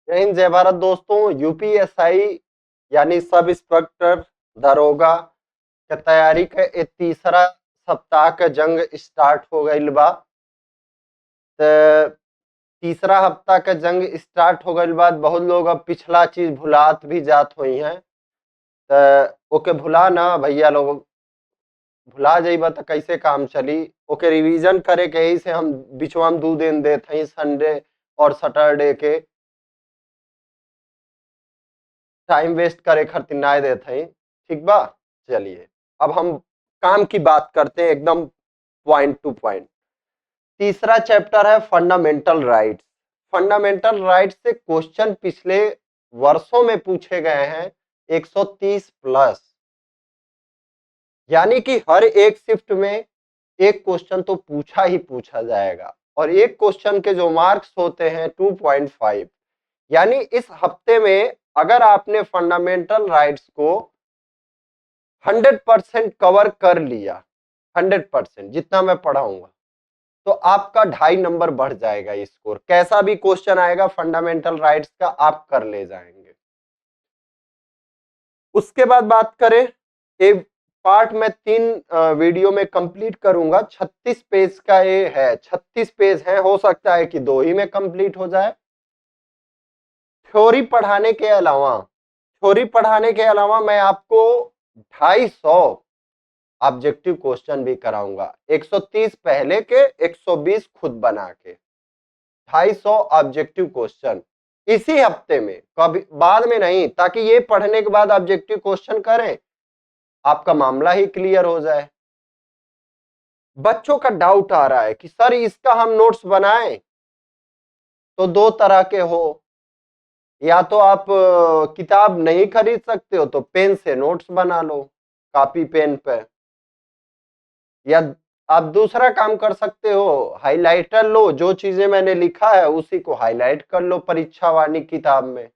जय हिंद जय भारत दोस्तों। यूपीएसआई यानी सब इंस्पेक्टर दरोगा के तैयारी के ए तीसरा सप्ताह के जंग स्टार्ट हो गईल बा। त तीसरा हफ्ता के जंग स्टार्ट हो गईल बाद बहुत लोग अब पिछला चीज भुलात भी जात हुई हैं। त ओके भुला ना भैया लोग, भुला जाइबा त कैसे काम चली। ओके रिवीजन करे के ही से हम बिचवा में 2 दिन देत हई, संडे और सैटरडे के टाइम वेस्ट करे खातिर ना देत हई। ठीक बा, चलिए अब हम काम की बात करते हैं एकदम पॉइंट टू पॉइंट। तीसरा चैप्टर है फंडामेंटल राइट्स। फंडामेंटल राइट्स से क्वेश्चन पिछले वर्षों में पूछे गए हैं 130 प्लस, यानी कि हर एक शिफ्ट में एक क्वेश्चन तो पूछा ही पूछा जाएगा और एक क्वेश्चन के जो मार्क्स होते हैं 2.5। यानी इस हफ्ते में अगर आपने फंडामेंटल राइट्स को 100% कवर कर लिया, 100% जितना मैं पढ़ाऊंगा, तो आपका 2.5 नंबर बढ़ जाएगा स्कोर। कैसा भी क्वेश्चन आएगा फंडामेंटल राइट्स का आप कर ले जाएंगे। उसके बाद बात करें, एक पार्ट में 3 वीडियो में कंप्लीट करूंगा। 36 पेज का ये है, 36 पेज है, हो सकता है कि 2 ही में कंप्लीट हो जाए। थ्योरी पढ़ाने के अलावा मैं आपको 250 ऑब्जेक्टिव क्वेश्चन भी कराऊंगा। 130 पहले के, 120 खुद बना के, 250 ऑब्जेक्टिव क्वेश्चन इसी हफ्ते में, कभी बाद में नहीं, ताकि ये पढ़ने के बाद ऑब्जेक्टिव क्वेश्चन करें, आपका मामला ही क्लियर हो जाए। बच्चों का डाउट आ रहा है कि सर इसका हम नोट्स बनाएं, तो 2 तरह के हो, या तो आप किताब नहीं खरीद सकते हो तो पेन से नोट्स बना लो, कॉपी पेन पे, या आप दूसरा काम कर सकते हो, हाइलाइटर लो, जो चीजें मैंने लिखा है उसी को हाईलाइट कर लो परीक्षा वाली किताब में।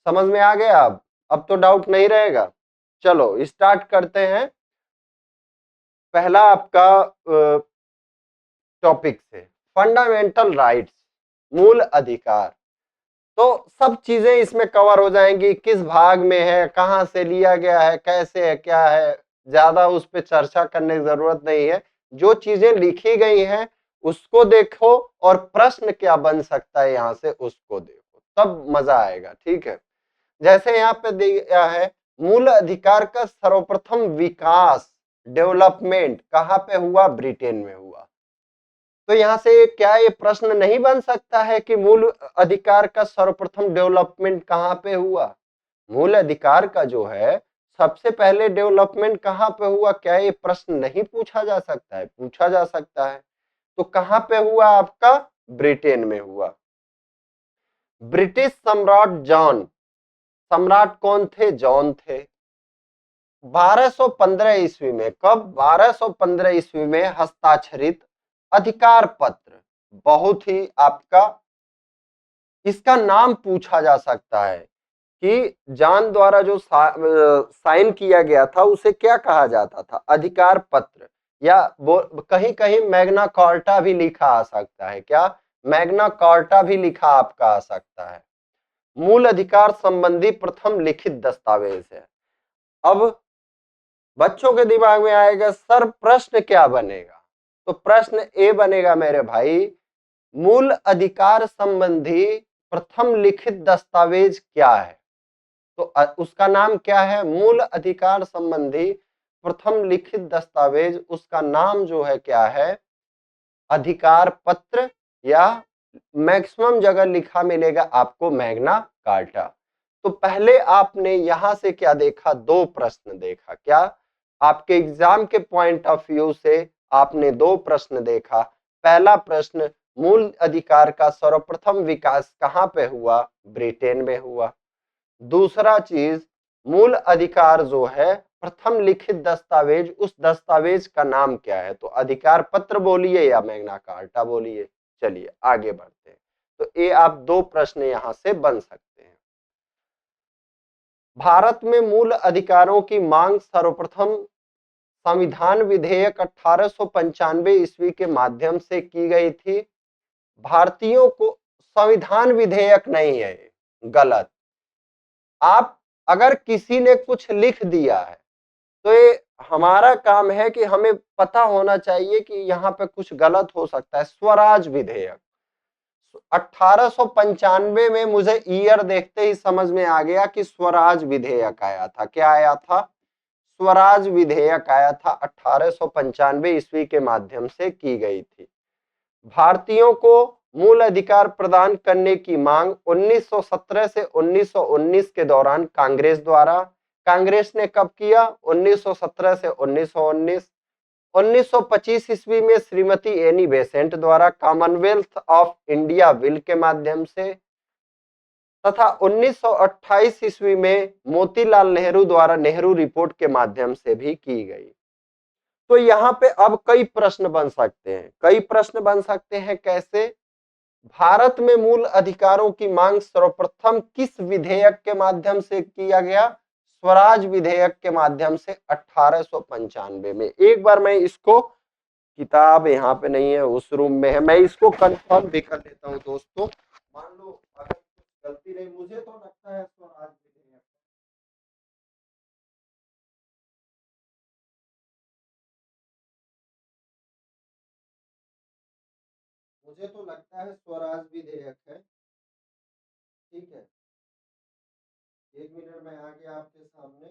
समझ में आ गया? अब तो डाउट नहीं रहेगा। चलो स्टार्ट करते हैं पहला आपका टॉपिक से, फंडामेंटल राइट्स, मूल अधिकार। तो सब चीजें इसमें कवर हो जाएंगी, किस भाग में है, कहां से लिया गया है, कैसे है, क्या है, ज्यादा उस पर चर्चा करने की जरूरत नहीं है। जो चीजें लिखी गई हैं उसको देखो और प्रश्न क्या बन सकता है यहां से उसको देखो, तब मजा आएगा। ठीक है, जैसे यहाँ पे दिया है, मूल अधिकार का सर्वप्रथम विकास, डेवलपमेंट कहाँ पे हुआ? ब्रिटेन में हुआ। तो यहाँ से क्या ये प्रश्न नहीं बन सकता है कि मूल अधिकार का सर्वप्रथम डेवलपमेंट कहाँ पे हुआ? मूल अधिकार का जो है सबसे पहले डेवलपमेंट कहाँ पे हुआ? क्या ये प्रश्न नहीं पूछा जा सकता है? पूछा जा सकता है। तो कहाँ पे हुआ? आपका ब्रिटेन में हुआ। ब्रिटिश सम्राट जॉन, सम्राट कौन थे? जॉन थे। 1215 ईस्वी में, कब? 1215 ईस्वी में हस्ताक्षरित अधिकार पत्र, बहुत ही आपका, इसका नाम पूछा जा सकता है कि जॉन द्वारा जो साइन किया गया था उसे क्या कहा जाता था? अधिकार पत्र, या वो कहीं कहीं मैग्ना कार्टा भी लिखा आ सकता है। क्या? मैग्ना कार्टा भी लिखा आपका आ सकता है। मूल अधिकार संबंधी प्रथम लिखित दस्तावेज है। अब बच्चों के दिमाग में आएगा सर प्रश्न क्या बनेगा? तो प्रश्न ए बनेगा मेरे भाई, मूल अधिकार संबंधी प्रथम लिखित दस्तावेज क्या है? तो उसका नाम क्या है? मूल अधिकार संबंधी प्रथम लिखित दस्तावेज, उसका नाम जो है क्या है? अधिकार पत्र, या मैक्सिमम जगह लिखा मिलेगा आपको मैग्ना कार्टा। तो पहले आपने यहां से क्या देखा? 2 प्रश्न देखा। क्या? आपके एग्जाम के पॉइंट ऑफ व्यू से आपने 2 प्रश्न देखा। पहला प्रश्न, मूल अधिकार का सर्वप्रथम विकास कहां पे हुआ? ब्रिटेन में हुआ। दूसरा चीज, मूल अधिकार जो है प्रथम लिखित दस्तावेज, उस दस्तावेज का नाम क्या है? तो अधिकार पत्र बोलिए या मैग्ना कार्टा बोलिए। चलिए आगे बढ़ते हैं। तो ये आप 2 प्रश्न यहां से बन सकते हैं। भारत में मूल अधिकारों की मांग सर्वप्रथम संविधान विधेयक 1895 ईस्वी के माध्यम से की गई थी। भारतीयों को संविधान विधेयक नहीं है, गलत। आप अगर किसी ने कुछ लिख दिया है तो ये हमारा काम है कि हमें पता होना चाहिए कि यहाँ पे कुछ गलत हो सकता है। स्वराज विधेयक 1895 में मुझे ईयर देखते ही समझ में आ गया कि स्वराज विधेयक आया था। क्या आया था? स्वराज विधेयक आया था, 1895 ईस्वी के माध्यम से की गई थी। भारतीयों को मूल अधिकार प्रदान करने की मांग 1917 से 1919 के दौरान कांग्रेस ने कब किया? 1917 से 1919। 1925 ईस्वी में श्रीमती एनी बेसेंट द्वारा कॉमनवेल्थ ऑफ इंडिया बिल के माध्यम से तथा 1928 ईस्वी में मोतीलाल नेहरू द्वारा नेहरू रिपोर्ट के माध्यम से भी की गई। तो यहाँ पे अब कई प्रश्न बन सकते हैं, कैसे? भारत में मूल अधिकारों की मांग सर्वप्रथम किस विधेयक के माध्यम से किया गया? स्वराज विधेयक के माध्यम से 1895 में। एक बार मैं इसको, किताब यहाँ पे नहीं है, उस रूम में है, मैं इसको कंफर्म भी कर लेता हूँ दोस्तों। मान लो अगर कुछ गलती नहीं, मुझे तो लगता है स्वराज विधेयक, मुझे तो लगता है स्वराज विधेयक है। ठीक है, एक मिनट में आगे आपके सामने।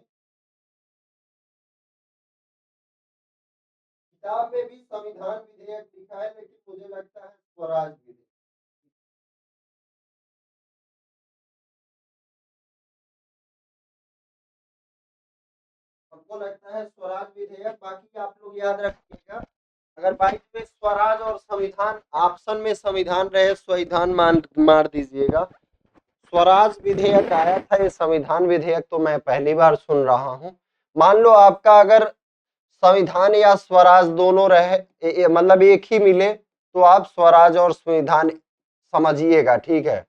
किताब में भी संविधान विधेयक लिखा है, लेकिन मुझे लगता है स्वराज विधेयक। हमको लगता है स्वराज विधेयक। बाकी आप लोग याद रखिएगा, अगर बाई में स्वराज और संविधान ऑप्शन में संविधान रहे, संविधान मार दीजिएगा। स्वराज विधेयक आया था, ये संविधान विधेयक तो मैं पहली बार सुन रहा हूँ। मान लो आपका अगर संविधान या स्वराज दोनों रहे, मतलब एक ही मिले, तो आप स्वराज और संविधान समझिएगा। ठीक है,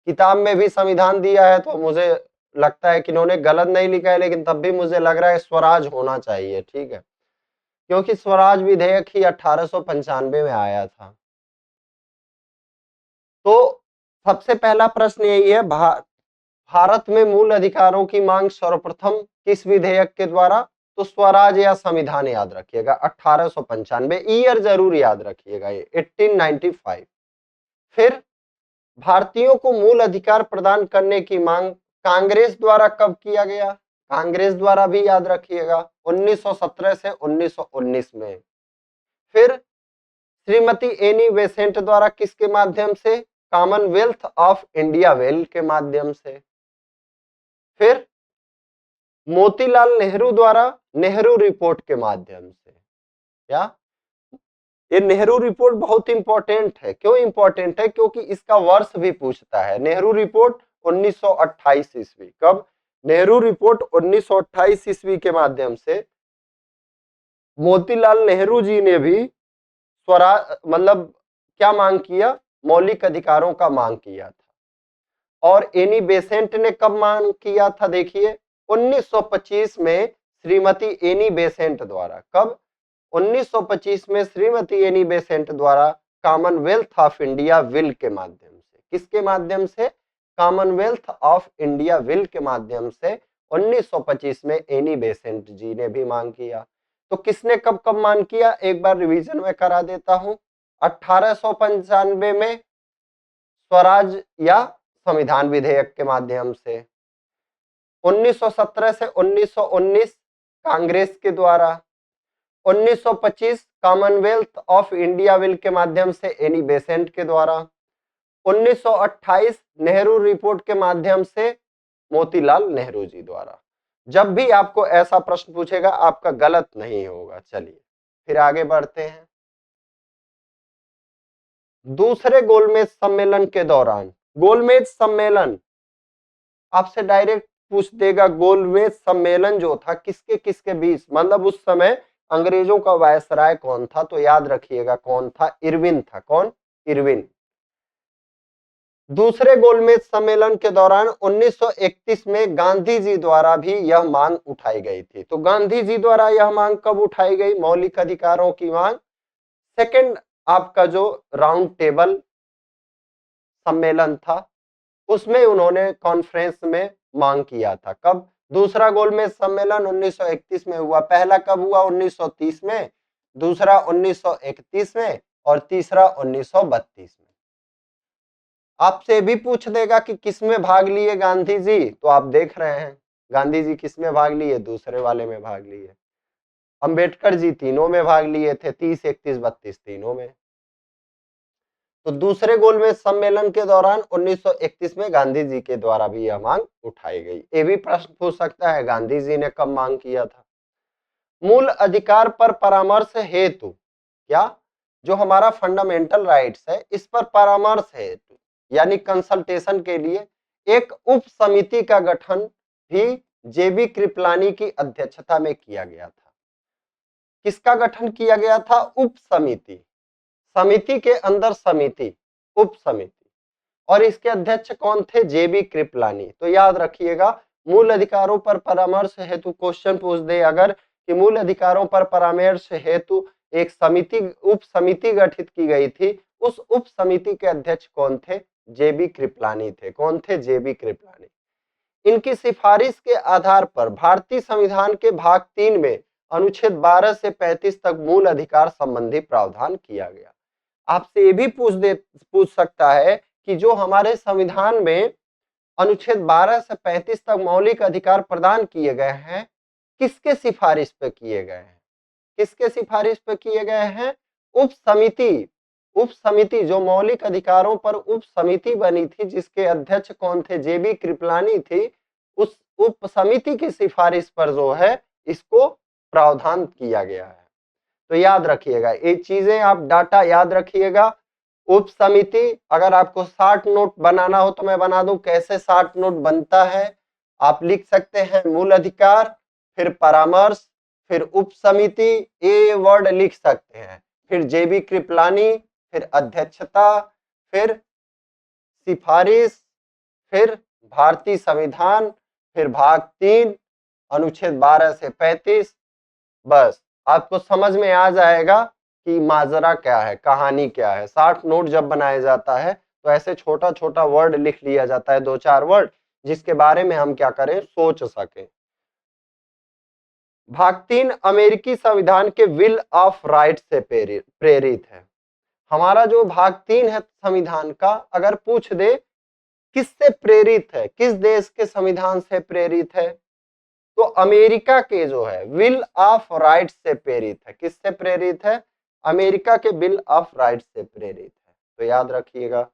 किताब में भी संविधान दिया है, तो मुझे लगता है कि इन्होंने गलत नहीं लिखा है, लेकिन तब भी मुझे लग रहा है स्वराज होना चाहिए। ठीक है, क्योंकि स्वराज विधेयक ही 1895 में आया था। तो सबसे पहला प्रश्न यही है, भारत में मूल अधिकारों की मांग सर्वप्रथम किस विधेयक के द्वारा? तो स्वराज या संविधान याद रखिएगा, 1895, ईयर जरूर याद रखिएगा, ये 1895। फिर भारतीयों को मूल अधिकार प्रदान करने की मांग कांग्रेस द्वारा कब किया गया? कांग्रेस द्वारा भी याद रखिएगा, 1917 से 1919 में। फिर श्रीमती एनी बेसेंट द्वारा किसके माध्यम से? कॉमनवेल्थ ऑफ इंडिया बिल के माध्यम से। फिर मोतीलाल नेहरू द्वारा नेहरू रिपोर्ट के माध्यम से। क्या ये नेहरू रिपोर्ट बहुत इंपॉर्टेंट है? क्यों इंपॉर्टेंट है? क्योंकि इसका वर्ष भी पूछता है। नेहरू रिपोर्ट 1928 ईस्वी। कब? नेहरू रिपोर्ट 1928 ईस्वी के माध्यम से मोतीलाल नेहरू जी ने भी स्वराज, मतलब क्या मांग किया? मौलिक अधिकारों का मांग किया था। और एनी बेसेंट ने कब मांग किया था? देखिए 1925 में श्रीमती एनी बेसेंट द्वारा। कब? 1925 में श्रीमती एनी बेसेंट द्वारा कॉमनवेल्थ ऑफ इंडिया बिल के माध्यम से। किसके माध्यम से? कॉमनवेल्थ ऑफ इंडिया बिल के माध्यम से 1925 में एनी बेसेंट जी ने भी मांग किया। तो किसने कब कब मांग किया? एक बार रिवीजन में करा देता हूं। 1895 में स्वराज या संविधान विधेयक के माध्यम से। 1917 से 1919 कांग्रेस के द्वारा। 1925 कॉमनवेल्थ ऑफ इंडिया बिल के माध्यम से एनी बेसेंट के द्वारा। 1928 नेहरू रिपोर्ट के माध्यम से मोतीलाल नेहरू जी द्वारा। जब भी आपको ऐसा प्रश्न पूछेगा, आपका गलत नहीं होगा। चलिए फिर आगे बढ़ते हैं। दूसरे गोलमेज सम्मेलन के दौरान, गोलमेज सम्मेलन आपसे डायरेक्ट पूछ देगा, गोलमेज सम्मेलन जो था किसके किसके बीच, मतलब उस समय अंग्रेजों का वायसराय कौन था? तो याद रखिएगा कौन था? इरविन था। कौन? इरविन। दूसरे गोलमेज सम्मेलन के दौरान 1931 में गांधी जी द्वारा भी यह मांग उठाई गई थी। तो गांधी जी द्वारा यह मांग कब उठाई गई? मौलिक अधिकारों की मांग। सेकंड आपका जो राउंड टेबल सम्मेलन था, उसमें उन्होंने कॉन्फ्रेंस में मांग किया था। कब? दूसरा गोलमेज सम्मेलन 1931 में हुआ। पहला कब हुआ? 1930 में, दूसरा 1931 में और तीसरा 1932 में। आपसे भी पूछ देगा कि किसमें भाग लिए गांधी जी, तो आप देख रहे हैं गांधी जी किसमें भाग लिए? दूसरे वाले में भाग लिए। अंबेडकर जी तीनों में भाग लिए थे, 30, 31, 32 तीनों में। तो दूसरे गोलमेज सम्मेलन के दौरान 1931 में गांधी जी के द्वारा भी यह मांग उठाई गई। ये भी प्रश्न पूछ सकता है गांधी जी ने कब मांग किया था। मूल अधिकार पर परामर्श हेतु, क्या जो हमारा फंडामेंटल राइट्स है इस पर परामर्श हेतु यानी कंसल्टेशन के लिए एक उप समिति का गठन भी जेबी कृपलानी की अध्यक्षता में किया गया था। किसका गठन किया गया था? उप समिति। समिति के अंदर समिति, उप समिति, और इसके अध्यक्ष कौन थे? जेबी कृपलानी। तो याद रखिएगा, मूल अधिकारों पर परामर्श हेतु क्वेश्चन पूछ दे अगर कि मूल अधिकारों पर परामर्श हेतु एक समिति, उप समिति गठित की गई थी, उस उप समिति के अध्यक्ष कौन थे? जेबी कृपलानी थे। कौन थे? जेबी कृपलानी। इनकी सिफारिश के आधार पर भारतीय संविधान के भाग 3 में अनुच्छेद 12 से 35 तक मूल अधिकार संबंधी प्रावधान किया गया। आपसे ये भी पूछ सकता है कि जो हमारे संविधान में अनुच्छेद 12 से 35 तक मौलिक अधिकार प्रदान किए गए हैं, किसके सिफारिश पे किए गए हैं? किसके सिफारिश पे किए गए हैं? उप समिति। उप समिति, जो मौलिक अधिकारों पर उप समिति बनी थी जिसके अध्यक्ष कौन थे? जेबी कृपलानी थी। उस उप समिति की सिफारिश पर जो है इसको प्रावधान किया गया है। तो याद रखिएगा ये चीजें, आप डाटा याद रखिएगा। उप समिति, अगर आपको 60 नोट बनाना हो तो मैं बना दूं कैसे 60 नोट बनता है। आप लिख सकते हैं मूल अधिकार, फिर परामर्श, फिर उप समिति, ये वर्ड लिख सकते हैं, फिर जेबी कृपलानी, फिर अध्यक्षता, फिर सिफारिश, फिर भारतीय संविधान, फिर भाग 3 अनुच्छेद 12 से 35। बस आपको समझ में आ जाएगा कि माजरा क्या है, कहानी क्या है। 60 नोट जब बनाया जाता है तो ऐसे छोटा छोटा वर्ड लिख लिया जाता है, 2-4 वर्ड, जिसके बारे में हम क्या करें? सोच सकें। भाग 3 अमेरिकी संविधान के बिल ऑफ राइट्स से प्रेरित है। हमारा जो भाग 3 है संविधान का, अगर पूछ दे किससे प्रेरित है, किस देश के संविधान से प्रेरित है, तो अमेरिका के जो है बिल ऑफ राइट्स से प्रेरित है। किससे प्रेरित है? अमेरिका के बिल ऑफ राइट्स से प्रेरित है। तो याद रखिएगा।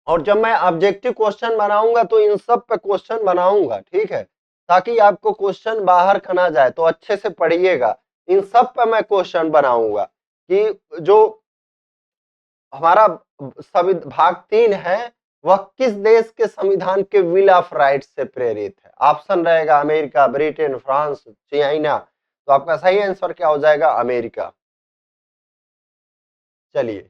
और जब मैं ऑब्जेक्टिव क्वेश्चन बनाऊंगा तो इन सब पे क्वेश्चन बनाऊंगा, ठीक है, ताकि आपको क्वेश्चन बाहर का ना जाए। तो अच्छे से पढ़िएगा, इन सब पे मैं क्वेश्चन बनाऊंगा कि जो हमारा भाग 3 है वह किस देश के संविधान के बिल ऑफ राइट्स से प्रेरित है। ऑप्शन रहेगा अमेरिका, ब्रिटेन, फ्रांस, चाइना। तो आपका सही आंसर क्या हो जाएगा? अमेरिका। चलिए,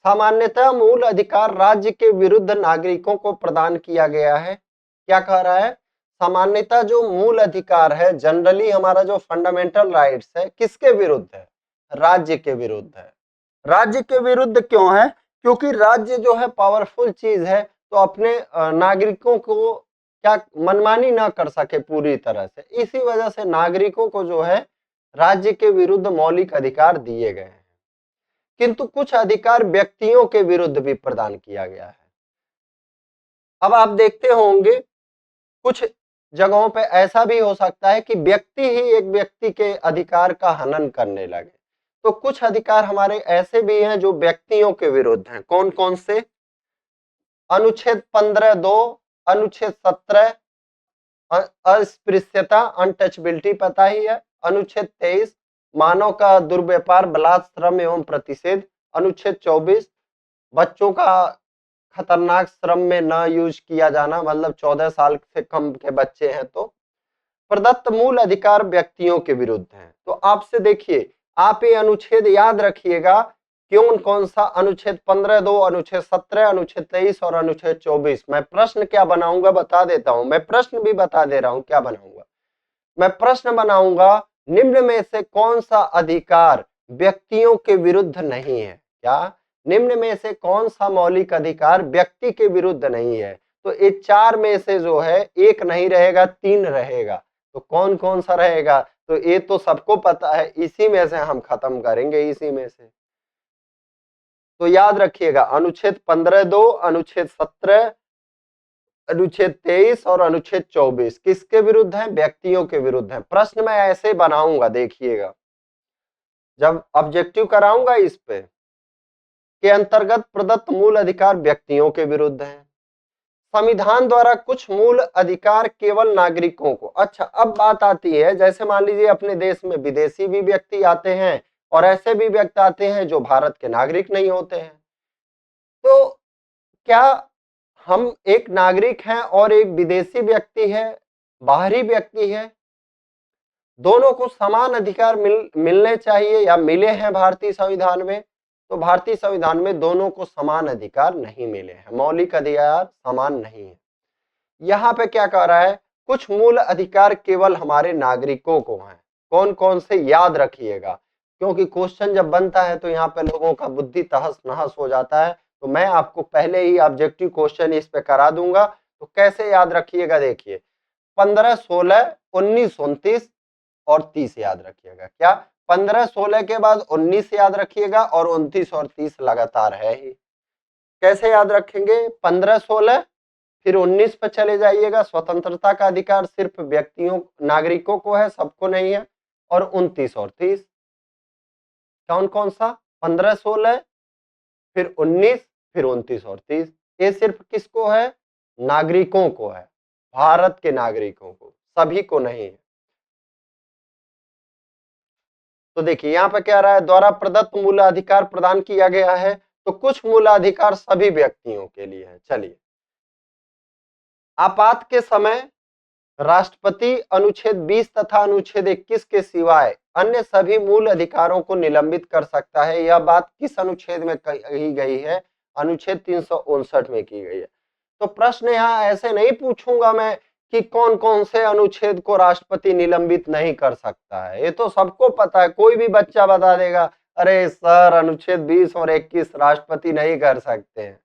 सामान्यतः मूल अधिकार राज्य के विरुद्ध नागरिकों को प्रदान किया गया है। क्या कह रहा है? सामान्यतः जो मूल अधिकार है, जनरली हमारा जो फंडामेंटल राइट्स है, किसके विरुद्ध है? राज्य के विरुद्ध है। राज्य के विरुद्ध क्यों है? क्योंकि राज्य जो है पावरफुल चीज है, तो अपने नागरिकों को क्या मनमानी ना कर सके पूरी तरह से, इसी वजह से नागरिकों को जो है राज्य के विरुद्ध मौलिक अधिकार दिए गए हैं। किंतु कुछ अधिकार व्यक्तियों के विरुद्ध भी प्रदान किया गया है। अब आप देखते होंगे कुछ जगहों पे ऐसा भी हो सकता है कि व्यक्ति ही एक व्यक्ति के अधिकार का हनन करने लगे। तो कुछ अधिकार हमारे ऐसे भी हैं जो व्यक्तियों के विरुद्ध हैं। कौन कौन से? अनुच्छेद 15(2), अनुच्छेद 17 अस्पृश्यता, अनटचबिलिटी पता ही है, अनुच्छेद 23 मानव का दुर्व्यापार, बलात्कार, श्रम एवं प्रतिषेध, अनुच्छेद 24 बच्चों का खतरनाक श्रम में न यूज किया जाना, मतलब 14 साल से कम के बच्चे हैं तो। प्रदत्त मूल अधिकार व्यक्तियों के विरुद्ध हैं। तो आपसे देखिए, आप ये अनुच्छेद याद रखिएगा, कौन कौन सा? अनुच्छेद 15(2), अनुच्छेद 17, अनुच्छेद 23 और अनुच्छेद 24। मैं प्रश्न क्या बनाऊंगा बता देता हूं, मैं प्रश्न भी बता दे रहा हूं क्या बनाऊंगा। मैं प्रश्न बनाऊंगा, निम्न में से कौन सा अधिकार व्यक्तियों के विरुद्ध नहीं है? क्या निम्न में से कौन सा मौलिक अधिकार व्यक्ति के विरुद्ध नहीं है? तो ये 4 में से जो है एक नहीं रहेगा, 3 रहेगा। तो कौन कौन सा रहेगा? तो ये तो सबको पता है, इसी में से हम खत्म करेंगे, इसी में से। तो याद रखिएगा, अनुच्छेद 15(2), अनुच्छेद 17, अनुच्छेद 23 और अनुच्छेद 24 किसके विरुद्ध है? व्यक्तियों के विरुद्ध है। प्रश्न मैं ऐसे बनाऊंगा, देखिएगा, जब ऑब्जेक्टिव कराऊंगा इस पे, के अंतर्गत प्रदत्त मूल अधिकार व्यक्तियों के विरुद्ध है। संविधान द्वारा कुछ मूल अधिकार केवल नागरिकों को। अच्छा, अब बात आती है, जैसे मान लीजिए अपने देश में विदेशी भी व्यक्ति आते हैं और ऐसे भी व्यक्ति आते हैं जो भारत के नागरिक नहीं होते हैं। तो क्या हम एक नागरिक हैं और एक विदेशी व्यक्ति है, बाहरी व्यक्ति है, दोनों को समान अधिकार मिलने चाहिए या मिले हैं भारतीय संविधान में? तो भारतीय संविधान में दोनों को समान अधिकार नहीं मिले हैं, मौलिक अधिकार समान नहीं है। यहाँ पे क्या कह रहा है? कुछ मूल अधिकार केवल हमारे नागरिकों को हैं। कौन कौन से? याद रखिएगा, क्योंकि क्वेश्चन जब बनता है तो यहाँ पे लोगों का बुद्धि तहस नहस हो जाता है। तो मैं आपको पहले ही ऑब्जेक्टिव क्वेश्चन इस पे करा दूंगा, तो कैसे याद रखिएगा? देखिए, 15, 16, 19, 29 और 30 याद रखिएगा। क्या 15, 16 के बाद 19 याद रखिएगा और 29 और 30 लगातार है ही। कैसे याद रखेंगे? 15, 16 फिर 19 पर चले जाइएगा, स्वतंत्रता का अधिकार सिर्फ व्यक्तियों नागरिकों को है, सबको नहीं है। और 29 और 30 कौन कौन सा? 15, 16 फिर 19 फिर 29 और 30। ये सिर्फ किसको है? नागरिकों को है, भारत के नागरिकों को, सभी को नहीं है। तो देखिए यहाँ पे क्या रहा है? द्वारा प्रदत्त मूलाधिकार प्रदान किया गया है, तो कुछ मूलाधिकार सभी व्यक्तियों के लिए है। चलिए, आपात के समय राष्ट्रपति अनुच्छेद 20 तथा अनुच्छेद 21 के सिवाय अन्य सभी मूल अधिकारों को निलंबित कर सकता है। यह बात किस अनुच्छेद में कही गई है? अनुच्छेद 359 में की गई है। तो प्रश्न यहाँ ऐसे नहीं पूछूंगा मैं कि कौन कौन से अनुच्छेद को राष्ट्रपति निलंबित नहीं कर सकता है, ये तो सबको पता है। कोई भी बच्चा बता देगा, अरे सर अनुच्छेद 20 और 21 राष्ट्रपति नहीं कर सकते हैं।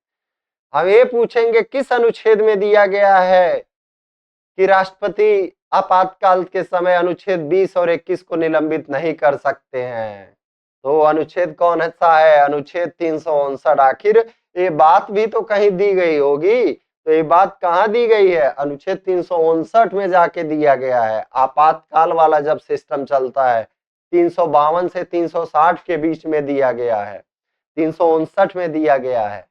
हम ये पूछेंगे किस अनुच्छेद में दिया गया है कि राष्ट्रपति आपातकाल के समय अनुच्छेद 20 और 21 को निलंबित नहीं कर सकते हैं? तो अनुच्छेद कौन सा है? अनुच्छेद 359। आखिर ये बात भी तो कहीं दी गई होगी, तो ये बात कहाँ दी गई है? अनुच्छेद 359 में जाके दिया गया है। आपातकाल वाला जब सिस्टम चलता है 352 से 360 के बीच में दिया गया है, 359 में दिया गया है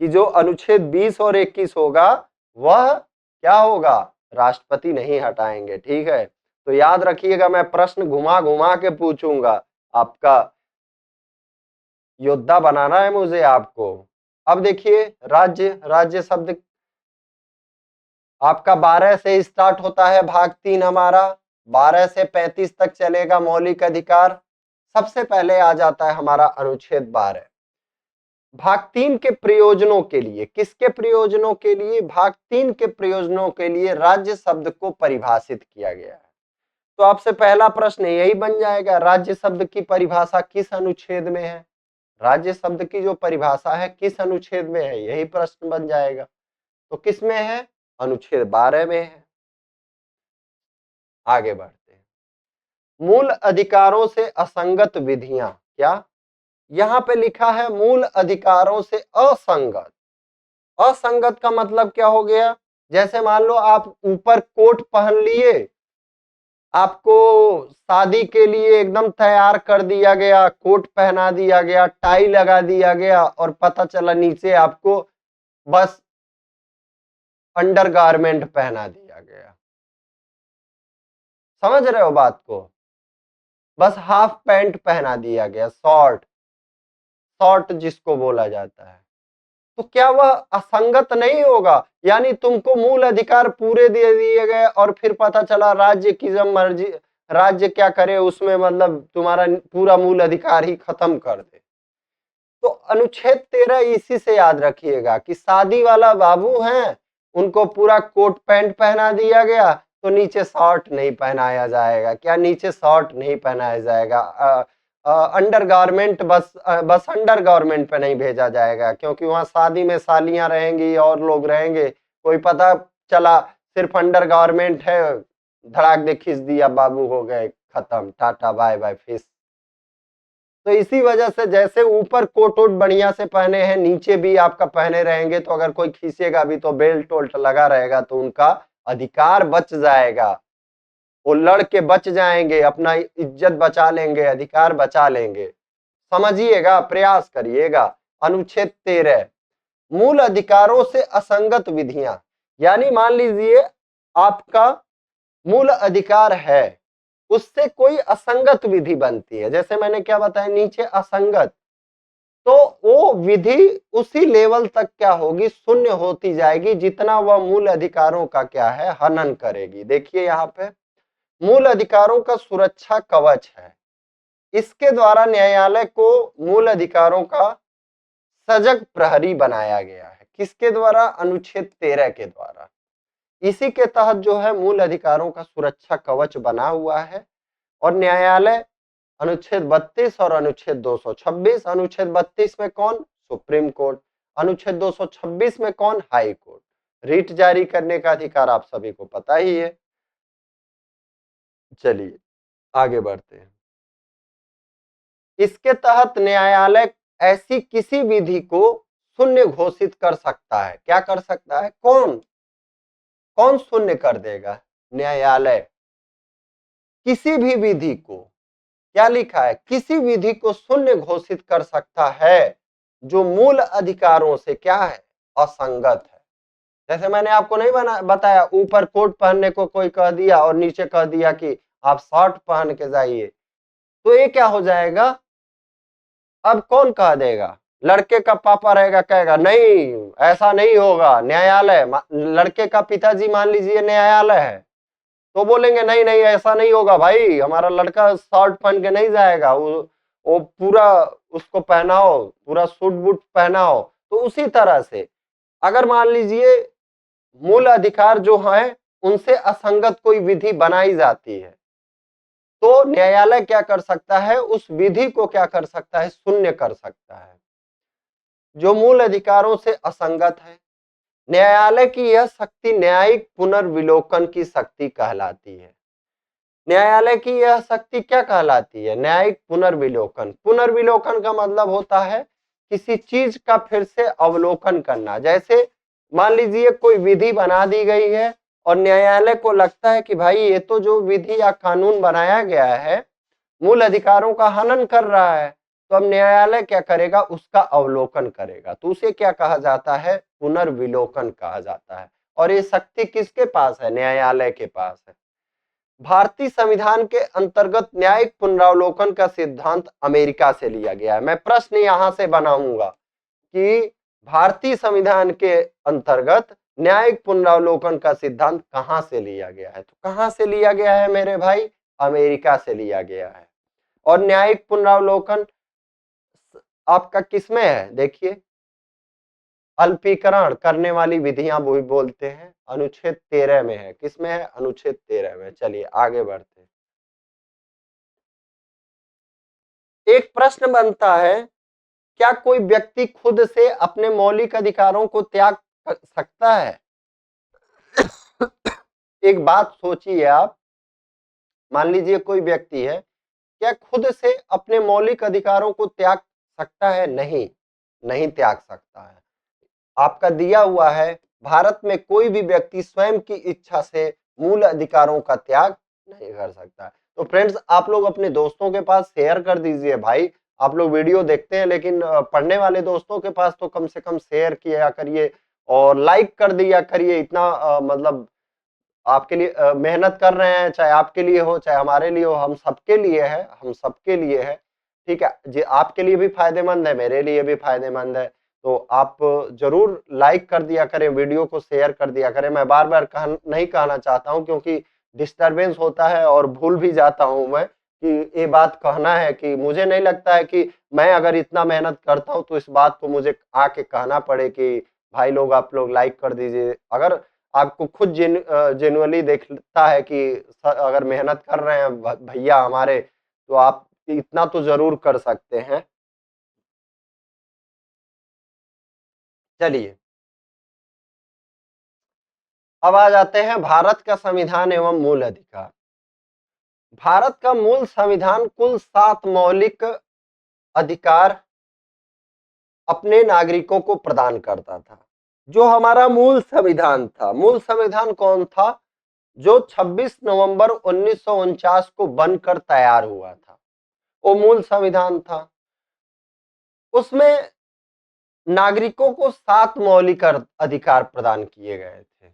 कि जो अनुच्छेद 20 और 21 होगा वह क्या होगा? राष्ट्रपति नहीं हटाएंगे। ठीक है, तो याद रखिएगा, मैं प्रश्न घुमा घुमा के पूछूंगा, आपका योद्धा बनाना है मुझे आपको। अब देखिए, राज्य, राज्य शब्द आपका 12 से स्टार्ट होता है भाग 3 हमारा, 12 से 35 तक चलेगा मौलिक अधिकार। सबसे पहले आ जाता है हमारा अनुच्छेद 12। भाग 3 के प्रयोजनों के लिए, किसके प्रयोजनों के लिए? भाग 3 के प्रयोजनों के लिए राज्य शब्द को परिभाषित किया गया है। तो आपसे पहला प्रश्न यही बन जाएगा, राज्य शब्द की परिभाषा किस अनुच्छेद में है? राज्य शब्द की जो परिभाषा है किस अनुच्छेद में है? यही प्रश्न बन जाएगा। तो किस में है? अनुच्छेद 12 में है। आगे बढ़ते हैं, मूल अधिकारों से असंगत विधियां। क्या यहाँ पे लिखा है? मूल अधिकारों से असंगत। असंगत का मतलब क्या हो गया? जैसे मान लो आप ऊपर कोट पहन लिए, आपको शादी के लिए एकदम तैयार कर दिया गया, कोट पहना दिया गया, टाई लगा दिया गया, और पता चला नीचे आपको बस अंडरगारमेंट पहना दिया गया। समझ रहे हो बात को? बस हाफ पैंट पहना दिया गया, शॉर्ट, शॉर्ट जिसको बोला जाता है। तो क्या वह असंगत नहीं होगा? यानी तुमको मूल अधिकार पूरे दे दिए गए और फिर पता चला राज्य की जब मर्जी, राज्य क्या करे उसमें, मतलब तुम्हारा पूरा मूल अधिकार ही खत्म कर दे। तो अनुच्छेद 13 इसी से याद रखिएगा कि शादी वाला बाबू हैं, उनको पूरा कोट पैंट पहना दिया गया, तो नीचे शॉर्ट नहीं पहनाया जाएगा। क्या नीचे शॉर्ट नहीं पहनाया जाएगा? अंडर गारमेंट बस अंडर गारमेंट पे नहीं भेजा जाएगा, क्योंकि वहां शादी में सालियां रहेंगी और लोग रहेंगे, कोई पता चला सिर्फ अंडर गारमेंट है, धड़ाक दे खींच दिया, बाबू हो गए खत्म, टाटा बाय बाय फिश। तो इसी वजह से जैसे ऊपर कोट वोट बढ़िया से पहने हैं, नीचे भी आपका पहने रहेंगे, तो अगर कोई खींचेगा भी तो बेल्ट वोल्ट लगा रहेगा, तो उनका अधिकार बच जाएगा, वो लड़ के बच जाएंगे, अपना इज्जत बचा लेंगे, अधिकार बचा लेंगे। समझिएगा, प्रयास करिएगा। अनुच्छेद 13, मूल अधिकारों से असंगत विधियां, यानी मान लीजिए आपका मूल अधिकार है, उससे कोई असंगत विधि बनती है, जैसे मैंने क्या बताया नीचे असंगत, तो वो विधि उसी लेवल तक क्या होगी, शून्य होती जाएगी, जितना वह मूल अधिकारों का क्या है, हनन करेगी। देखिए यहाँ पे मूल अधिकारों का सुरक्षा कवच है, इसके द्वारा न्यायालय को मूल अधिकारों का सजग प्रहरी बनाया गया है। किसके द्वारा? अनुच्छेद 13 के द्वारा। इसी के तहत जो है मूल अधिकारों का सुरक्षा कवच बना हुआ है। और न्यायालय अनुच्छेद 32 और अनुच्छेद 226, अनुच्छेद 32 में कौन? Supreme court. अनुच्छेद 226 में कौन? High court. रिट जारी करने का अधिकार आप सभी को पता ही है। चलिए आगे बढ़ते हैं। इसके तहत न्यायालय ऐसी किसी विधि को शून्य घोषित कर सकता है। क्या कर सकता है? कौन कौन शून्य कर देगा? न्यायालय किसी भी विधि को, क्या लिखा है, किसी विधि को शून्य घोषित कर सकता है जो मूल अधिकारों से क्या है, असंगत है। जैसे मैंने आपको नहीं बताया, ऊपर कोट पहनने को कोई कह दिया और नीचे कह दिया कि आप शर्ट पहन के जाइए, तो ये क्या हो जाएगा? अब कौन कह देगा? लड़के का पापा रहेगा, कहेगा नहीं ऐसा नहीं होगा, न्यायालय। लड़के का पिताजी मान लीजिए न्यायालय है, तो बोलेंगे नहीं नहीं ऐसा नहीं होगा भाई, हमारा लड़का शर्ट पहन के नहीं जाएगा, वो पूरा उसको पहनाओ, पूरा सूट बूट पहनाओ। तो उसी तरह से अगर मान लीजिए मूल अधिकार जो है उनसे असंगत कोई विधि बनाई जाती है, तो न्यायालय क्या कर सकता है? उस विधि को क्या कर सकता है? शून्य कर सकता है, जो मूल अधिकारों से असंगत है। न्यायालय की यह शक्ति न्यायिक पुनर्विलोकन की शक्ति कहलाती है। न्यायालय की यह शक्ति क्या कहलाती है? न्यायिक पुनर्विलोकन। पुनर्विलोकन का मतलब होता है किसी चीज का फिर से अवलोकन करना। जैसे मान लीजिए कोई विधि बना दी गई है और न्यायालय को लगता है कि भाई ये तो जो विधि या कानून बनाया गया है मूल अधिकारों का हनन कर रहा है, तो अब न्यायालय क्या करेगा? उसका अवलोकन करेगा। तो उसे क्या कहा जाता है? पुनर्विलोकन कहा जाता है। और ये शक्ति किसके पास है? न्यायालय के पास है। भारतीय संविधान के अंतर्गत न्यायिक पुनरावलोकन का सिद्धांत अमेरिका से लिया गया है। मैं प्रश्न यहां से बनाऊंगा कि भारतीय संविधान के अंतर्गत न्यायिक पुनरावलोकन का सिद्धांत कहां से लिया गया है? तो कहां से लिया गया है मेरे भाई? अमेरिका से लिया गया है। और न्यायिक पुनरावलोकन आपका किसमें है? देखिए, अल्पीकरण करने वाली विधियां भी बोलते हैं, अनुच्छेद 13 में है। किसमें है? अनुच्छेद 13 में। चलिए आगे बढ़ते हैं। एक प्रश्न बनता है, क्या कोई व्यक्ति खुद से अपने मौलिक अधिकारों को त्याग सकता है? एक बात सोचिए आप, मान लीजिए कोई व्यक्ति है, क्या खुद से अपने मौलिक अधिकारों को त्याग सकता है? नहीं, नहीं त्याग सकता है। आपका दिया हुआ है, भारत में कोई भी व्यक्ति स्वयं की इच्छा से मूल अधिकारों का त्याग नहीं कर सकता। तो फ्रेंड्स, आप लोग अपने दोस्तों के पास शेयर कर दीजिए भाई। आप लोग वीडियो देखते हैं, लेकिन पढ़ने वाले दोस्तों के पास तो कम से कम शेयर किया करिए और लाइक कर दिया करिए। इतना मतलब आपके लिए मेहनत कर रहे हैं, चाहे आपके लिए हो चाहे हमारे लिए हो, हम सबके लिए है, हम सबके लिए है। ठीक है जी, आपके लिए भी फायदेमंद है, मेरे लिए भी फायदेमंद है। तो आप जरूर लाइक कर दिया करें, वीडियो को शेयर कर दिया करें। मैं बार बार नहीं कहना चाहता हूं, क्योंकि डिस्टरबेंस होता है और भूल भी जाता हूं मैं कि ये बात कहना है। कि मुझे नहीं लगता है कि मैं अगर इतना मेहनत करता हूं तो इस बात को मुझे आके कहना पड़े कि भाई लोग आप लोग लाइक कर दीजिए। अगर आपको खुद जेन्युइनली देखता है कि अगर मेहनत कर रहे हैं भैया हमारे, तो आप इतना तो जरूर कर सकते हैं। चलिए अब आ जाते हैं भारत का संविधान एवं मूल अधिकार। भारत का मूल संविधान कुल 7 मौलिक अधिकार अपने नागरिकों को प्रदान करता था। जो हमारा मूल संविधान था, मूल संविधान कौन था? जो 26 नवंबर 1949 को बनकर तैयार हुआ था, वो मूल संविधान था। उसमें नागरिकों को 7 मौलिक अधिकार प्रदान किए गए थे।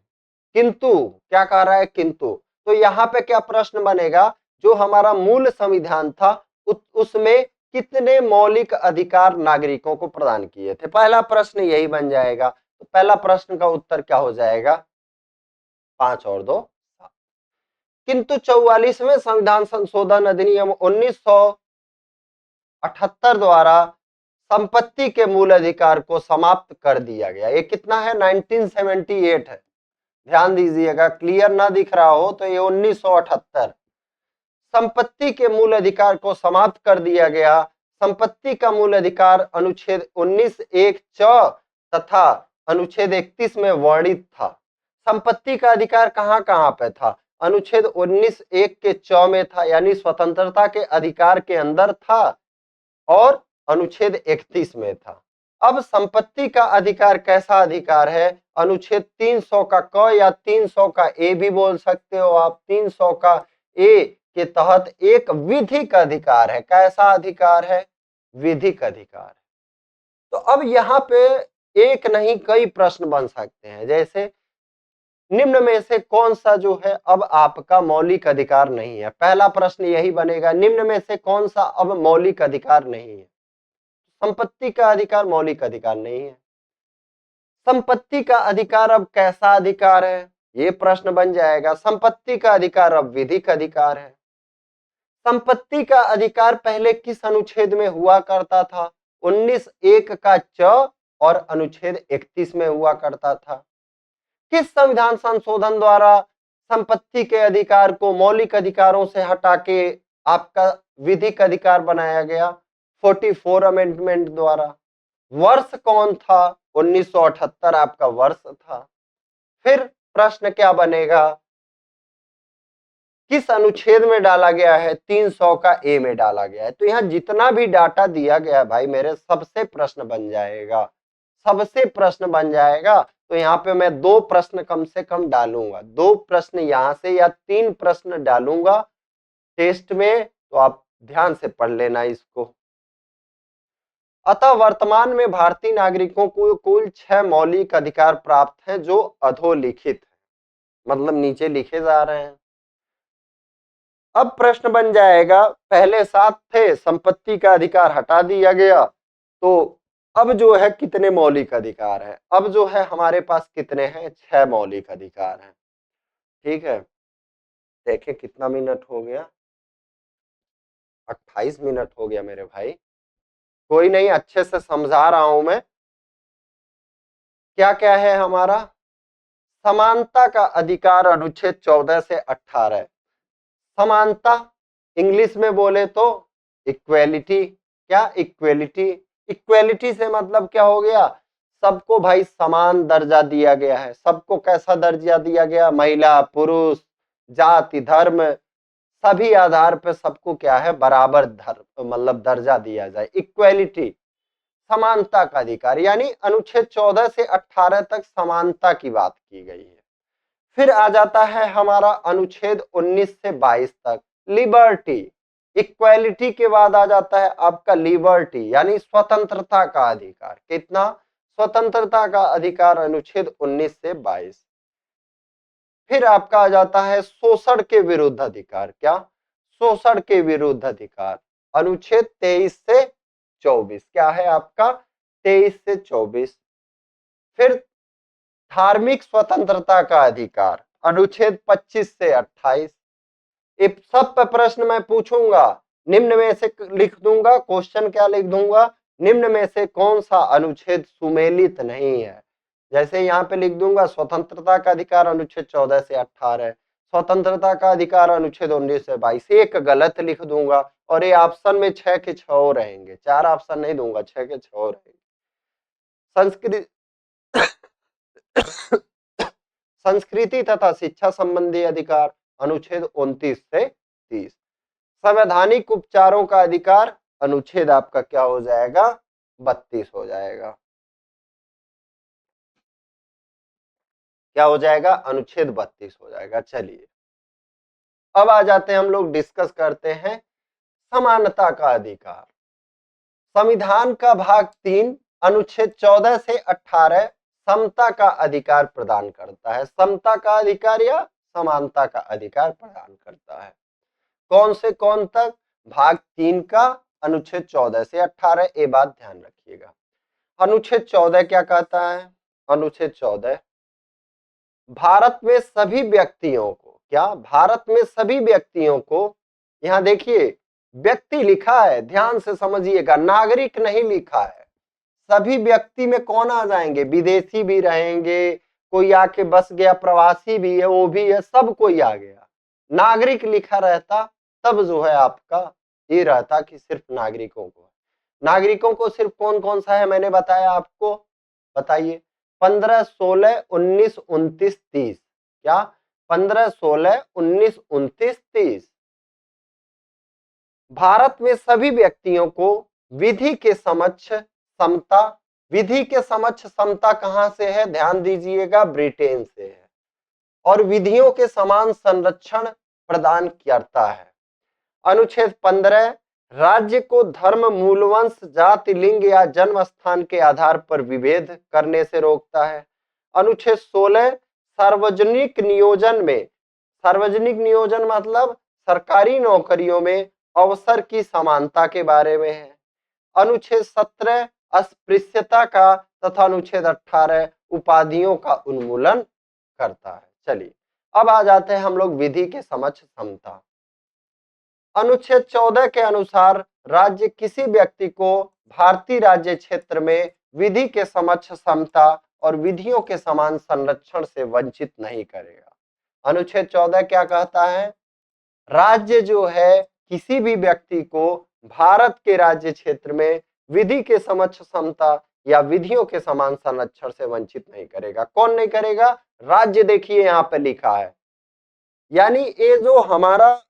किंतु क्या कह रहा है? किंतु तो यहाँ पे क्या प्रश्न बनेगा? जो हमारा मूल संविधान था उसमें कितने मौलिक अधिकार नागरिकों को प्रदान किए थे? पहला प्रश्न यही बन जाएगा। तो पहला प्रश्न का उत्तर क्या हो जाएगा? 5 और 2 7। किंतु 44वें संविधान संशोधन अधिनियम 1978 द्वारा संपत्ति के मूल अधिकार को समाप्त कर दिया गया। ये कितना है? 1978 है। ध्यान दीजिएगा, क्लियर ना दिख रहा हो तो ये 1978। संपत्ति के मूल अधिकार को समाप्त कर दिया गया। संपत्ति का मूल अधिकार अनुच्छेद 19(1) च तथा अनुच्छेद 31 में वर्णित था। संपत्ति का अधिकार कहां कहां पे था? अनुच्छेद 19(1) के च में था, यानी स्वतंत्रता के अधिकार के अंदर था, और अनुच्छेद 31 में था। अब संपत्ति का अधिकार कैसा अधिकार है? अनुच्छेद 300 का क या 300 का ए भी बोल सकते हो आप। 300 का ए के तहत एक विधिक अधिकार है। कैसा अधिकार है? विधिक अधिकार है। तो अब यहाँ पे एक नहीं कई प्रश्न बन सकते हैं, जैसे निम्न में से कौन सा जो है अब आपका मौलिक अधिकार नहीं है? पहला प्रश्न यही बनेगा, निम्न में से कौन सा अब मौलिक अधिकार नहीं है? संपत्ति का अधिकार मौलिक अधिकार नहीं है। संपत्ति का अधिकार अब कैसा अधिकार है? ये प्रश्न बन जाएगा। संपत्ति का अधिकार अब विधिक अधिकार है। संपत्ति का अधिकार पहले किस अनुच्छेद में हुआ करता था? 19(1) का च और अनुच्छेद 31 में हुआ करता था। किस संविधान संशोधन द्वारा संपत्ति के अधिकार को मौलिक अधिकारों से हटा के आपका विधिक अधिकार बनाया गया? 44 अमेंडमेंट द्वारा। वर्ष कौन था? 1978 आपका वर्ष था। फिर प्रश्न क्या बनेगा? किस अनुच्छेद में डाला गया है? 300 का ए में डाला गया है। तो यहाँ जितना भी डाटा दिया गया है भाई मेरे, सबसे प्रश्न बन जाएगा, सबसे प्रश्न बन जाएगा। तो यहाँ पे मैं 2 प्रश्न कम से कम डालूंगा, 2 प्रश्न यहाँ से या 3 प्रश्न डालूंगा टेस्ट में, तो आप ध्यान से पढ़ लेना इसको। अतः वर्तमान में भारतीय नागरिकों को कुल 6 मौलिक अधिकार प्राप्त हैं, जो अधोलिखित है, मतलब नीचे लिखे जा रहे हैं। अब प्रश्न बन जाएगा, पहले 7 थे, संपत्ति का अधिकार हटा दिया गया, तो अब जो है कितने मौलिक अधिकार है? अब जो है हमारे पास कितने हैं? 6 मौलिक अधिकार हैं। ठीक है, देखें कितना मिनट हो गया? 28 मिनट हो गया मेरे भाई। कोई नहीं, अच्छे से समझा रहा हूं मैं। क्या क्या है हमारा? समानता का अधिकार अनुच्छेद 14 से 18। समानता इंग्लिश में बोले तो इक्वेलिटी। क्या? इक्वेलिटी। इक्वेलिटी से मतलब क्या हो गया? सबको भाई समान दर्जा दिया गया है। सबको कैसा दर्जा दिया गया? महिला, पुरुष, जाति, धर्म, सभी आधार पर सबको क्या है? बराबर धर्म मतलब दर्जा दिया जाए। इक्वेलिटी, समानता का अधिकार, यानी अनुच्छेद 14 से 18 तक समानता की बात की गई है। फिर आ जाता है हमारा अनुच्छेद 19 से 22 तक लिबर्टी। इक्वालिटी के बाद आ जाता है आपका लिबर्टी, यानी स्वतंत्रता का अधिकार। कितना? स्वतंत्रता का अधिकार अनुच्छेद 19 से 22। फिर आपका आ जाता है शोषण के विरुद्ध अधिकार। क्या? शोषण के विरुद्ध अधिकार अनुच्छेद 23 से 24। क्या है आपका? 23 से 24। फिर धार्मिक स्वतंत्रता का अधिकार अनुच्छेद 25 से 28। इस सब पे प्रश्न मैं पूछूंगा, निम्न में से लिख दूंगा। क्वेश्चन क्या लिख दूंगा? निम्न में से कौन सा अनुच्छेद सुमेलित नहीं है? जैसे यहाँ पे लिख दूंगा स्वतंत्रता का अधिकार अनुच्छेद 14 से 18, स्वतंत्रता का अधिकार अनुच्छेद 19 से 22, एक गलत लिख दूंगा और ये ऑप्शन में 6 के 6 रहेंगे, 4 ऑप्शन नहीं दूंगा, 6 के 6 रहेंगे। संस्कृति संस्कृति तथा शिक्षा संबंधी अधिकार अनुच्छेद 29 से 30। संवैधानिक उपचारों का अधिकार अनुच्छेद आपका क्या हो जाएगा, 32 हो जाएगा। क्या हो जाएगा, अनुच्छेद 32 हो जाएगा। चलिए अब आ जाते हैं, हम लोग डिस्कस करते हैं समानता का अधिकार। संविधान का भाग 3 अनुच्छेद 14 से 18 समता का अधिकार प्रदान करता है। समता का अधिकार या समानता का अधिकार प्रदान करता है। कौन से कौन तक, भाग 3 का अनुच्छेद 14 से 18। ये बात ध्यान रखिएगा। अनुच्छेद 14 क्या कहता है, अनुच्छेद 14 भारत में सभी व्यक्तियों को, क्या, भारत में सभी व्यक्तियों को, यहां देखिए व्यक्ति लिखा है, ध्यान से समझिएगा, नागरिक नहीं लिखा है। सभी व्यक्ति में कौन आ जाएंगे, विदेशी भी रहेंगे, कोई आके बस गया, प्रवासी भी है, वो भी है, सब कोई आ गया। नागरिक लिखा रहता तब जो है आपका ये रहता कि सिर्फ नागरिकों को। नागरिकों को सिर्फ कौन कौन सा है, मैंने बताया आपको, बताइए। 15, 16, 19, 29, 30। क्या, 15, 16, 19, 29, 30। भारत में सभी व्यक्तियों को विधि के समक्ष समता, विधि के समक्ष समता कहां से है, ध्यान दीजिएगा, ब्रिटेन से है, और विधियों के समान संरक्षण प्रदान करता है। अनुच्छेद 15 राज्य को धर्म, मूलवंश, जाति, लिंग या जन्म स्थान के आधार पर विभेद करने से रोकता है। अनुच्छेद 16 सार्वजनिक नियोजन में, सार्वजनिक नियोजन मतलब सरकारी नौकरियों में अवसर की समानता के बारे में है। अनुच्छेद 17 अस्पृश्यता का तथा अनुच्छेद 18 उपाधियों का उन्मूलन करता है। चलिए अब आ जाते हैं हम लोग विधि के समक्ष समता। अनुच्छेद 14 के अनुसार राज्य किसी व्यक्ति को भारतीय राज्य क्षेत्र में विधि के समक्ष समता और विधियों के समान संरक्षण से वंचित नहीं करेगा। अनुच्छेद 14 क्या कहता है, राज्य जो है किसी भी व्यक्ति को भारत के राज्य क्षेत्र में विधि के समक्ष समता या विधियों के समान संरक्षण से वंचित नहीं करेगा। कौन नहीं करेगा, राज्य, देखिए यहां पे लिखा है, यानी ये जो हमारा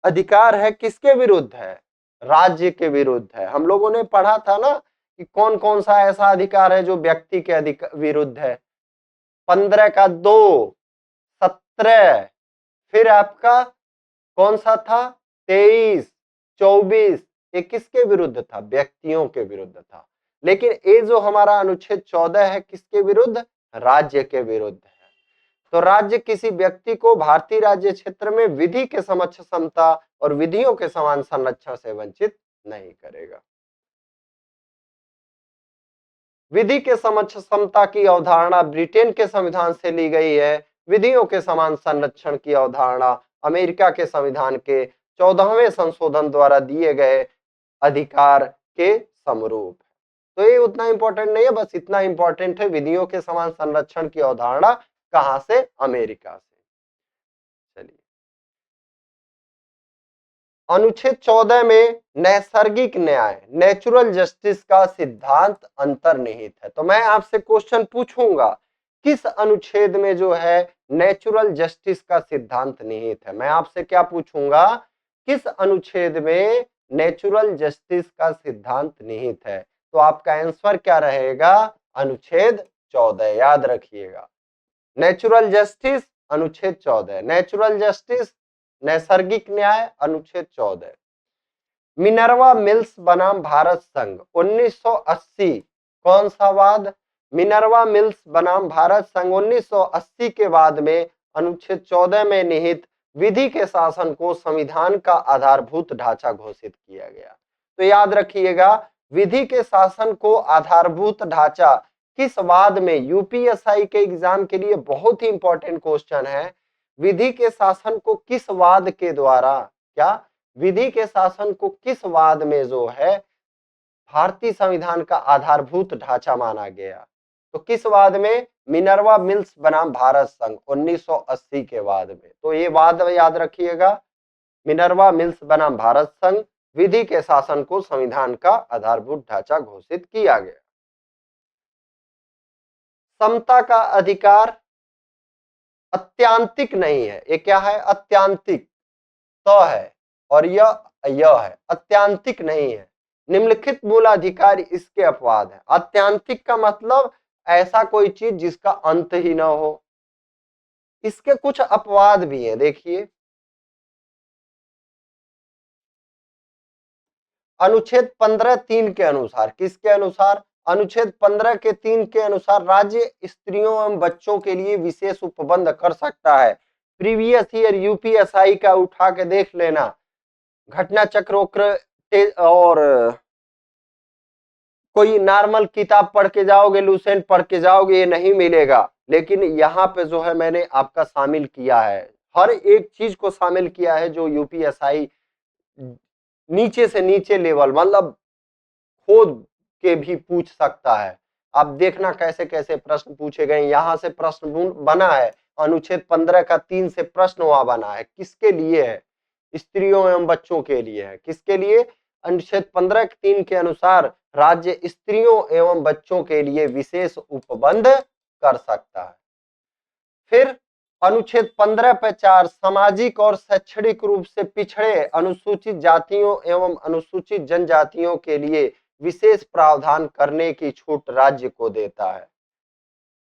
अधिकार है किसके विरुद्ध है, राज्य के विरुद्ध है। हम लोगों ने पढ़ा था ना कि कौन कौन सा ऐसा अधिकार है जो व्यक्ति के विरुद्ध है। 15 का 2, 17, फिर आपका कौन सा था, 23, 24, ये किसके विरुद्ध था, व्यक्तियों के विरुद्ध था। लेकिन ये जो हमारा अनुच्छेद 14 है किसके विरुद्ध, राज्य के विरुद्ध है। तो राज्य किसी व्यक्ति को भारतीय राज्य क्षेत्र में विधि के समक्ष समता और विधियों के समान संरक्षण से वंचित नहीं करेगा। विधि के समक्ष समता की अवधारणा ब्रिटेन के संविधान से ली गई है। विधियों के समान संरक्षण की अवधारणा अमेरिका के संविधान के 14वें संशोधन द्वारा दिए गए अधिकार के समरूप है। तो ये उतना इंपॉर्टेंट नहीं है, बस इतना इंपॉर्टेंट है, विधियों के समान संरक्षण की अवधारणा कहां से, अमेरिका से। चलिए अनुच्छेद 14 में नैसर्गिक न्याय, नेचुरल जस्टिस का सिद्धांत अंतर्निहित है। तो मैं आपसे क्वेश्चन पूछूंगा, किस अनुच्छेद में जो है नेचुरल जस्टिस का सिद्धांत निहित है। मैं आपसे क्या पूछूंगा, किस अनुच्छेद में नेचुरल जस्टिस का सिद्धांत निहित है। तो आपका आंसर क्या रहेगा, अनुच्छेद 14, याद रखिएगा। नेचुरल जस्टिस अनुच्छेद 14, नेचुरल जस्टिस, नैसर्गिक न्याय अनुच्छेद 14। मिनर्वा मिल्स बनाम भारत संघ 1980, कौन सा वाद, मिनर्वा मिल्स बनाम भारत संघ 1980 के बाद में अनुच्छेद 14 में निहित विधि के शासन को संविधान का आधारभूत ढांचा घोषित किया गया। तो याद रखिएगा, विधि के शासन को आधारभूत ढांचा किस वाद में, यूपीएसआई के एग्जाम के लिए बहुत ही इंपॉर्टेंट क्वेश्चन है। विधि के शासन को किस वाद के द्वारा, क्या, विधि के शासन को किस वाद में जो है भारतीय संविधान का आधारभूत ढांचा माना गया। तो किस वाद में, मिनर्वा मिल्स बनाम भारत संघ 1980 के वाद में। तो ये वाद याद रखिएगा, मिनर्वा मिल्स बनाम भारत संघ विधि के शासन को संविधान का आधारभूत ढांचा घोषित किया गया। समता का अधिकार अत्यांतिक नहीं है। ये क्या है? अत्यांतिक तो है और यह है, अत्यांतिक नहीं है। निम्नलिखित मूल अधिकार इसके अपवाद है। अत्यांतिक का मतलब ऐसा कोई चीज जिसका अंत ही ना हो। इसके कुछ अपवाद भी हैं, देखिए। अनुच्छेद 15(3) के अनुसार, किसके अनुसार? अनुच्छेद 15 के 3 के अनुसार राज्य स्त्रियों एवं बच्चों के लिए विशेष उपबंध कर सकता है। प्रीवियस ईयर यूपीएसआई का उठा के देख लेना, घटना चक्र और कोई नॉर्मल किताब पढ़ के जाओगे, लूसेंट पढ़ के जाओगे, ये नहीं मिलेगा। लेकिन यहाँ पे जो है मैंने आपका शामिल किया है, हर एक चीज को शामिल किया है जो यूपीएसआई नीचे से नीचे लेवल मतलब खोद के भी पूछ सकता है। आप देखना कैसे कैसे प्रश्न पूछे गए। यहाँ से प्रश्न बना है, अनुच्छेद 15 का 3 से प्रश्न वहां बना है। किसके लिए है? स्त्रियों एवं बच्चों के लिए है। किसके लिए? अनुच्छेद 15 के 3 के अनुसार राज्य स्त्रियों एवं बच्चों के लिए विशेष उपबंध कर सकता है। फिर अनुच्छेद 15 पे 4 सामाजिक और शैक्षणिक रूप से पिछड़े अनुसूचित जातियों एवं अनुसूचित जनजातियों के लिए विशेष प्रावधान करने की छूट राज्य को देता है।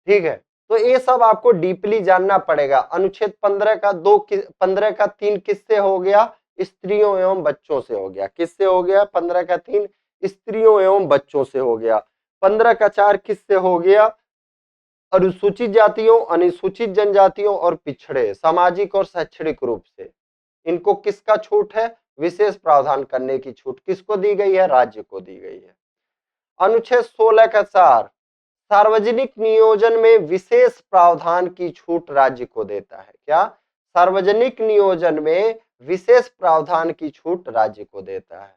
ठीक है, तो ये सब आपको डीपली जानना पड़ेगा। अनुच्छेद 15 का 15 का 3 किससे हो गया? स्त्रियों एवं बच्चों से हो गया। किससे हो गया? 15 का 3 स्त्रियों एवं बच्चों से हो गया। 15 का 4 किससे हो गया? अनुसूचित जातियों, अनुसूचित जनजातियों और पिछड़े सामाजिक और शैक्षणिक रूप से, इनको किसका छूट है? विशेष प्रावधान करने की छूट किसको दी गई है? राज्य को दी गई है। अनुच्छेद 16 का 4 सार्वजनिक नियोजन में विशेष प्रावधान की छूट राज्य को देता है। क्या? सार्वजनिक नियोजन में विशेष प्रावधान की छूट राज्य को देता है।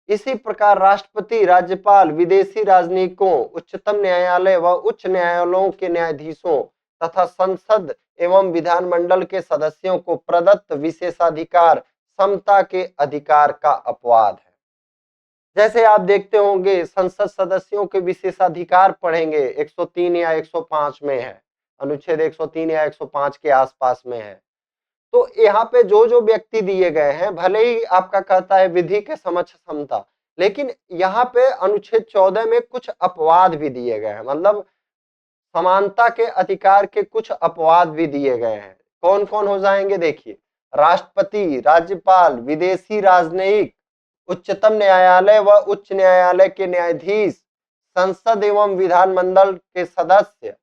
इसी प्रकार राष्ट्रपति, राज्यपाल, विदेशी राजनयिकों, उच्चतम न्यायालय व उच्च न्यायालयों के न्यायाधीशों तथा संसद एवं विधानमंडल के सदस्यों को प्रदत्त विशेषाधिकार समता के अधिकार का अपवाद है। जैसे आप देखते होंगे संसद सदस्यों के विशेषाधिकार पढ़ेंगे 103 या 105 में है, अनुच्छेद 103 या 105 के आसपास में है। तो यहाँ पे जो जो व्यक्ति दिए गए हैं, भले ही आपका कहता है विधि के समक्ष समता, लेकिन यहाँ पे अनुच्छेद 14 में कुछ अपवाद भी दिए गए हैं, मतलब समानता के अधिकार के कुछ अपवाद भी दिए गए हैं। कौन कौन हो जाएंगे? देखिए, राष्ट्रपति, राज्यपाल, विदेशी राजनयिक, उच्चतम न्यायालय व उच्च न्यायालय के न्यायाधीश, संसद एवं विधानमंडल के सदस्य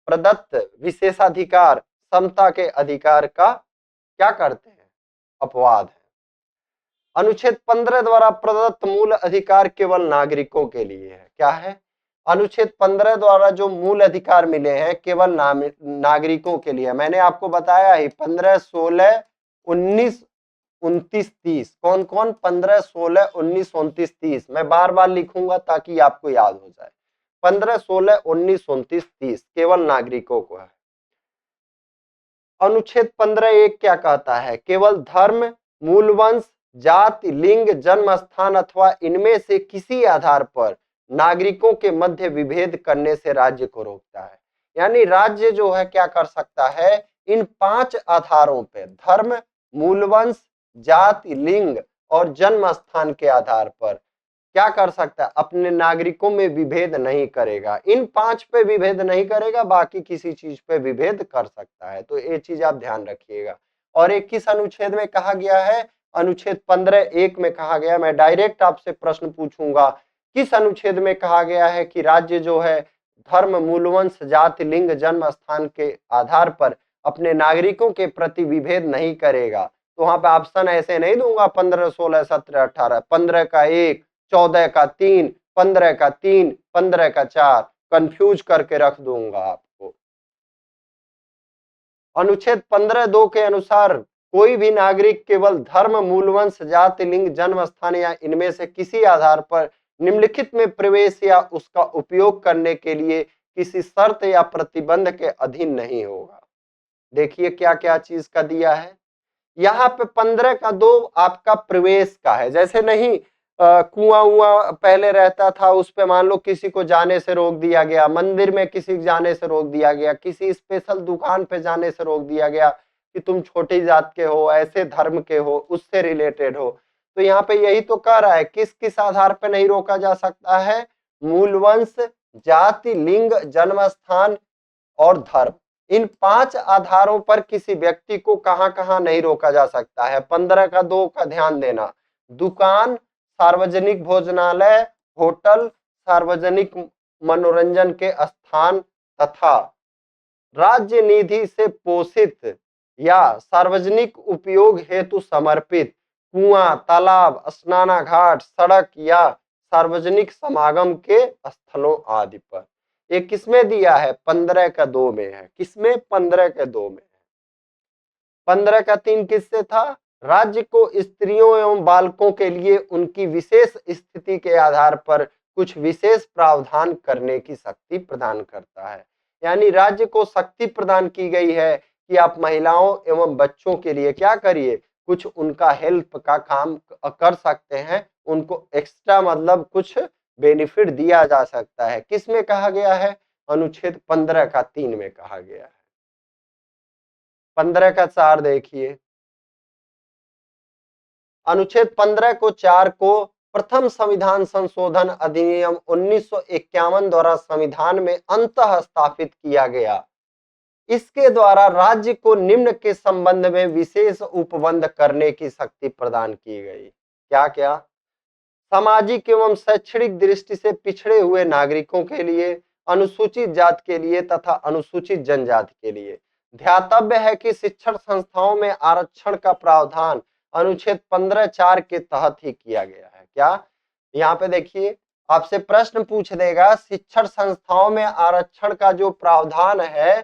प्रदत्त विशेषाधिकार समता के अधिकार का क्या करते हैं? अपवाद है। अनुच्छेद 15 द्वारा प्रदत्त मूल अधिकार केवल नागरिकों के लिए है। क्या है? अनुच्छेद 15 द्वारा जो मूल अधिकार मिले हैं केवल नागरिकों के लिए। मैंने आपको बताया ही 15, 16, 19, 29, 30। कौन कौन? 15, 16, 19, 29, 30। मैं बार बार लिखूंगा ताकि आपको याद हो जाए। 15, 16, 19, 29, 30 केवल नागरिकों को है। अनुच्छेद 15(1) क्या कहता है? केवल धर्म, मूलवंश, जाति, लिंग, जन्म स्थान अथवा इनमें से किसी आधार पर नागरिकों के मध्य विभेद करने से राज्य को रोकता है। यानी राज्य जो है क्या कर सकता है? इन 5 आधारों पे, धर्म, मूलवंश, जाति, लिंग और जन्म स्थान के आधार पर क्या कर सकता है? अपने नागरिकों में विभेद नहीं करेगा। इन 5 पे विभेद नहीं करेगा, बाकी किसी चीज पे विभेद कर सकता है। तो ये चीज आप ध्यान रखिएगा। और एक किस अनुच्छेद में कहा गया है? अनुच्छेद 15(1) में कहा गया। मैं डायरेक्ट आपसे प्रश्न पूछूंगा, किस अनुच्छेद में कहा गया है कि राज्य जो है धर्म, मूलवंश, जाति, लिंग, जन्म स्थान के आधार पर अपने नागरिकों के प्रति विभेद नहीं करेगा? तो वहां पे ऑप्शन ऐसे नहीं दूंगा 15, 16, 17, 18, 15 का 1, 14 का 3, 15 का 3, 15 का 4, कंफ्यूज करके रख दूंगा आपको। अनुच्छेद 15(2) के अनुसार कोई भी नागरिक केवल धर्म, मूलवंश, जाति, लिंग, जन्म स्थान या इनमें से किसी आधार पर निम्नलिखित में प्रवेश या उसका उपयोग करने के लिए किसी शर्त या प्रतिबंध के अधीन नहीं होगा। देखिए क्या क्या चीज का दिया है। यहाँ पे 15 का 2 आपका प्रवेश का है। जैसे नहीं कुआं उआ पहले रहता था, उस पे मान लो किसी को जाने से रोक दिया गया, मंदिर में किसी को जाने से रोक दिया गया, किसी स्पेशल दुकान पे जाने से रोक दिया गया कि तुम छोटी जात के हो, ऐसे धर्म के हो, उससे रिलेटेड हो। तो यहाँ पे यही तो कह रहा है, किस किस आधार पे नहीं रोका जा सकता है? मूल वंश, जाति, लिंग, जन्म स्थान और धर्म। इन 5 आधारों पर किसी व्यक्ति को कहां कहां नहीं रोका जा सकता है। 15 का 2 का ध्यान देना। दुकान, सार्वजनिक भोजनालय, होटल, सार्वजनिक मनोरंजन के स्थान तथा राज्य निधि से पोषित या सार्वजनिक उपयोग हेतु समर्पित कुआं, तालाब, स्नानाघाट, सड़क या सार्वजनिक समागम के स्थलों आदि पर। ये किसमें दिया है? 15 का 2 में है। किसमें? 15 के 2 में है। 15 का 3 किससे था? राज्य को स्त्रियों एवं बालकों के लिए उनकी विशेष स्थिति के आधार पर कुछ विशेष प्रावधान करने की शक्ति प्रदान करता है। यानी राज्य को शक्ति प्रदान की गई है कि आप महिलाओं एवं बच्चों के लिए क्या करिए, कुछ उनका हेल्प का काम कर सकते हैं, उनको एक्स्ट्रा मतलब कुछ बेनिफिट दिया जा सकता है। किस में कहा गया है? अनुच्छेद 15 का 3 में कहा गया है। 15 का 4 देखिए, अनुच्छेद 15 को 4 को प्रथम संविधान संशोधन अधिनियम 1951 द्वारा संविधान में अंतः स्थापित किया गया। इसके द्वारा राज्य को निम्न के संबंध में विशेष उपबंध करने की शक्ति प्रदान की गई। क्या क्या? सामाजिक एवं शैक्षणिक दृष्टि से पिछड़े हुए नागरिकों के लिए, अनुसूचित जाति के लिए तथा अनुसूचित जनजाति के लिए। ध्यातव्य है कि शिक्षण संस्थाओं में आरक्षण का प्रावधान अनुच्छेद 15(4) के तहत ही किया गया है। क्या? यहाँ पे देखिए, आपसे प्रश्न पूछ देगा शिक्षण संस्थाओं में आरक्षण का जो प्रावधान है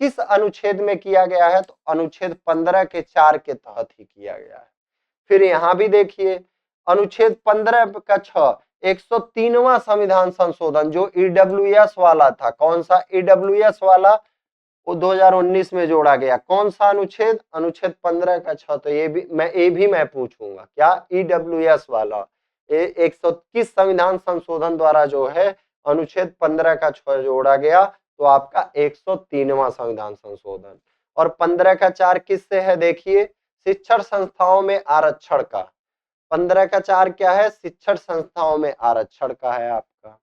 किस अनुच्छेद में किया गया है, तो अनुच्छेद 15 के 4 के तहत ही किया गया है। फिर यहाँ भी देखिए, अनुच्छेद 15 का 6 103वां संविधान संशोधन जो ईडब्ल्यूएस वाला था। कौन सा ईडब्ल्यूएस वाला? वो 2019 में जोड़ा गया। कौन सा अनुच्छेद? अनुच्छेद 15 का 6। तो ये भी मैं पूछूंगा, क्या ईडब्ल्यूएस वाला 121 संविधान संशोधन द्वारा जो है अनुच्छेद 15 का 6 जोड़ा गया, तो आपका 103वां संविधान संशोधन। और 15 का 4 किससे है? देखिए, शिक्षण संस्थाओं में आरक्षण का। 15 का 4 क्या है? शिक्षण संस्थाओं में आरक्षण का है आपका।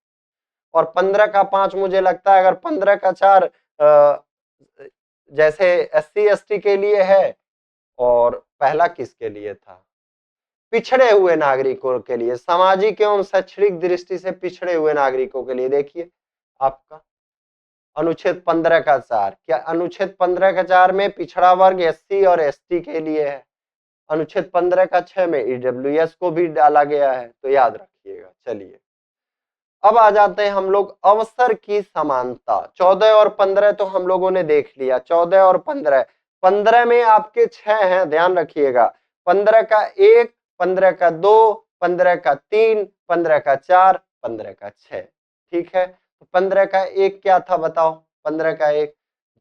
और 15 का 5 मुझे लगता है अगर 15 का 4 जैसे एससी एसटी के लिए है, और पहला किसके लिए था? पिछड़े हुए नागरिकों के लिए, सामाजिक एवं शैक्षणिक दृष्टि से पिछड़े हुए नागरिकों के लिए। देखिए आपका अनुच्छेद 15 का 4, क्या अनुच्छेद 15 का 4 में पिछड़ा वर्ग एससी और एसटी के लिए है। अनुच्छेद 15 का 6 में ईडब्ल्यूएस को भी डाला गया है, तो याद रखिएगा। चलिए अब आ जाते हैं हम लोग अवसर की समानता। 14 और 15 तो हम लोगों ने देख लिया। 14 और 15, 15 में आपके 6 हैं, ध्यान रखिएगा। 15 का 1, 15 का 2, 15 का 3, 15 का 4, 15 का 6। ठीक है, तो 15 का 1 क्या था बताओ? 15 का 1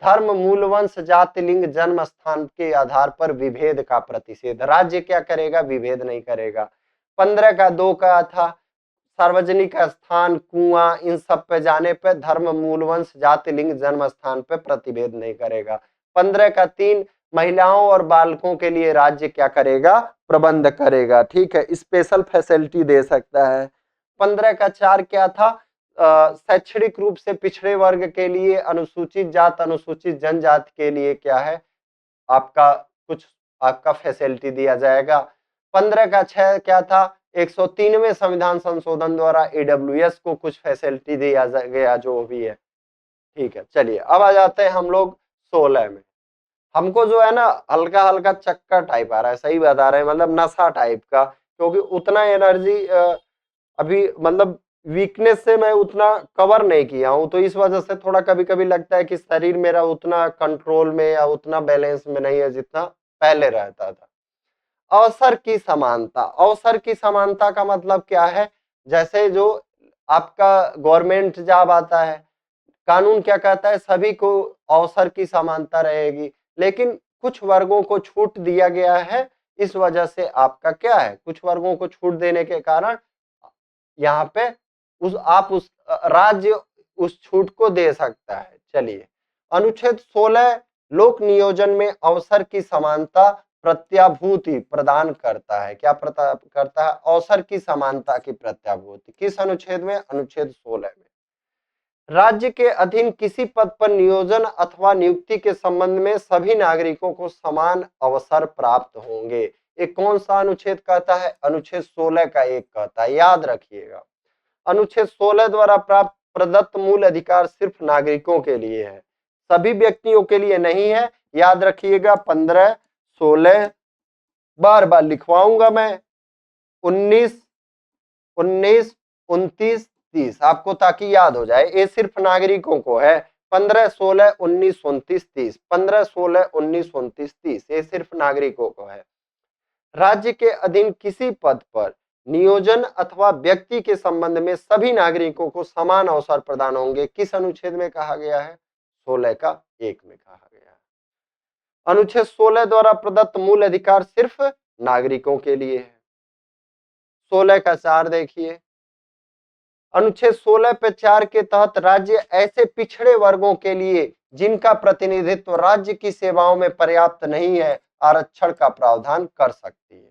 धर्म, मूल वंश, जाति, लिंग, जन्म स्थान के आधार पर विभेद का प्रतिषेध। राज्य क्या करेगा? विभेद नहीं करेगा। 15 का 2 का था सार्वजनिक स्थान, कुआं, इन सब पे जाने पे धर्म, मूल वंश, जाति, लिंग, जन्म स्थान पे प्रतिभेद नहीं करेगा। 15 का 3 महिलाओं और बालकों के लिए राज्य क्या करेगा? प्रबंध करेगा। ठीक है, स्पेशल फैसिलिटी दे सकता है। 15 का 4 क्या था? शैक्षणिक रूप से पिछड़े वर्ग के लिए, अनुसूचित जाति, अनुसूचित जनजाति के लिए क्या है आपका कुछ आपका फैसिलिटी दिया जाएगा। 15 का 6 क्या था? 103वें संविधान संशोधन द्वारा ईडब्ल्यूएस को कुछ फैसिलिटी दिया गया, जो भी है। ठीक है, चलिए अब आ जाते हैं हम लोग 16 में। हमको जो है ना हल्का हल्का चक्कर टाइप आ रहा है, सही बता रहे हैं, मतलब नशा टाइप का, क्योंकि उतना एनर्जी अभी मतलब वीकनेस से मैं उतना कवर नहीं किया हूं, तो इस वजह से थोड़ा कभी कभी लगता है कि शरीर मेरा उतना कंट्रोल में या उतना बैलेंस में नहीं है जितना पहले रहता था। अवसर की समानता, अवसर की समानता का मतलब क्या है? जैसे जो आपका गवर्नमेंट जॉब आता है, कानून क्या कहता है? सभी को अवसर की समानता रहेगी, लेकिन कुछ वर्गों को छूट दिया गया है, इस वजह से आपका क्या है, कुछ वर्गों को छूट देने के कारण यहाँ पे उस राज्य उस छूट को दे सकता है। चलिए, अनुच्छेद 16 लोक नियोजन में अवसर की समानता प्रत्याभूति प्रदान करता है। क्या करता है? अवसर की समानता की प्रत्याभूति। किस अनुच्छेद में? अनुच्छेद 16 में। राज्य के अधीन किसी पद पर नियोजन अथवा नियुक्ति के संबंध में सभी नागरिकों को समान अवसर प्राप्त होंगे। ये कौन सा अनुच्छेद कहता है? अनुच्छेद 16 का 1 कहता है, याद रखिएगा। अनुच्छेद 16 द्वारा प्राप्त प्रदत्त मूल अधिकार सिर्फ नागरिकों के लिए है, सभी व्यक्तियों के लिए नहीं है। याद रखिएगा, 15, 16 बार बार लिखवाऊंगा मैं, 19, 29, 30 आपको, ताकि याद हो जाए। ये सिर्फ नागरिकों को है, 15, 16, 19, 29, 30, 15, 16, 19, 29, 30 ये सिर्फ नागरिकों को है। राज्य के अधीन किसी पद पर नियोजन अथवा व्यक्ति के संबंध में सभी नागरिकों को समान अवसर प्रदान होंगे। किस अनुच्छेद में कहा गया है? 16 का 1 में कहा गया है। अनुच्छेद 16 द्वारा प्रदत्त मूल अधिकार सिर्फ नागरिकों के लिए है। 16 का 4 देखिए, अनुच्छेद 16 पे 4 के तहत राज्य ऐसे पिछड़े वर्गों के लिए जिनका प्रतिनिधित्व राज्य की सेवाओं में पर्याप्त नहीं है, आरक्षण का प्रावधान कर सकती है।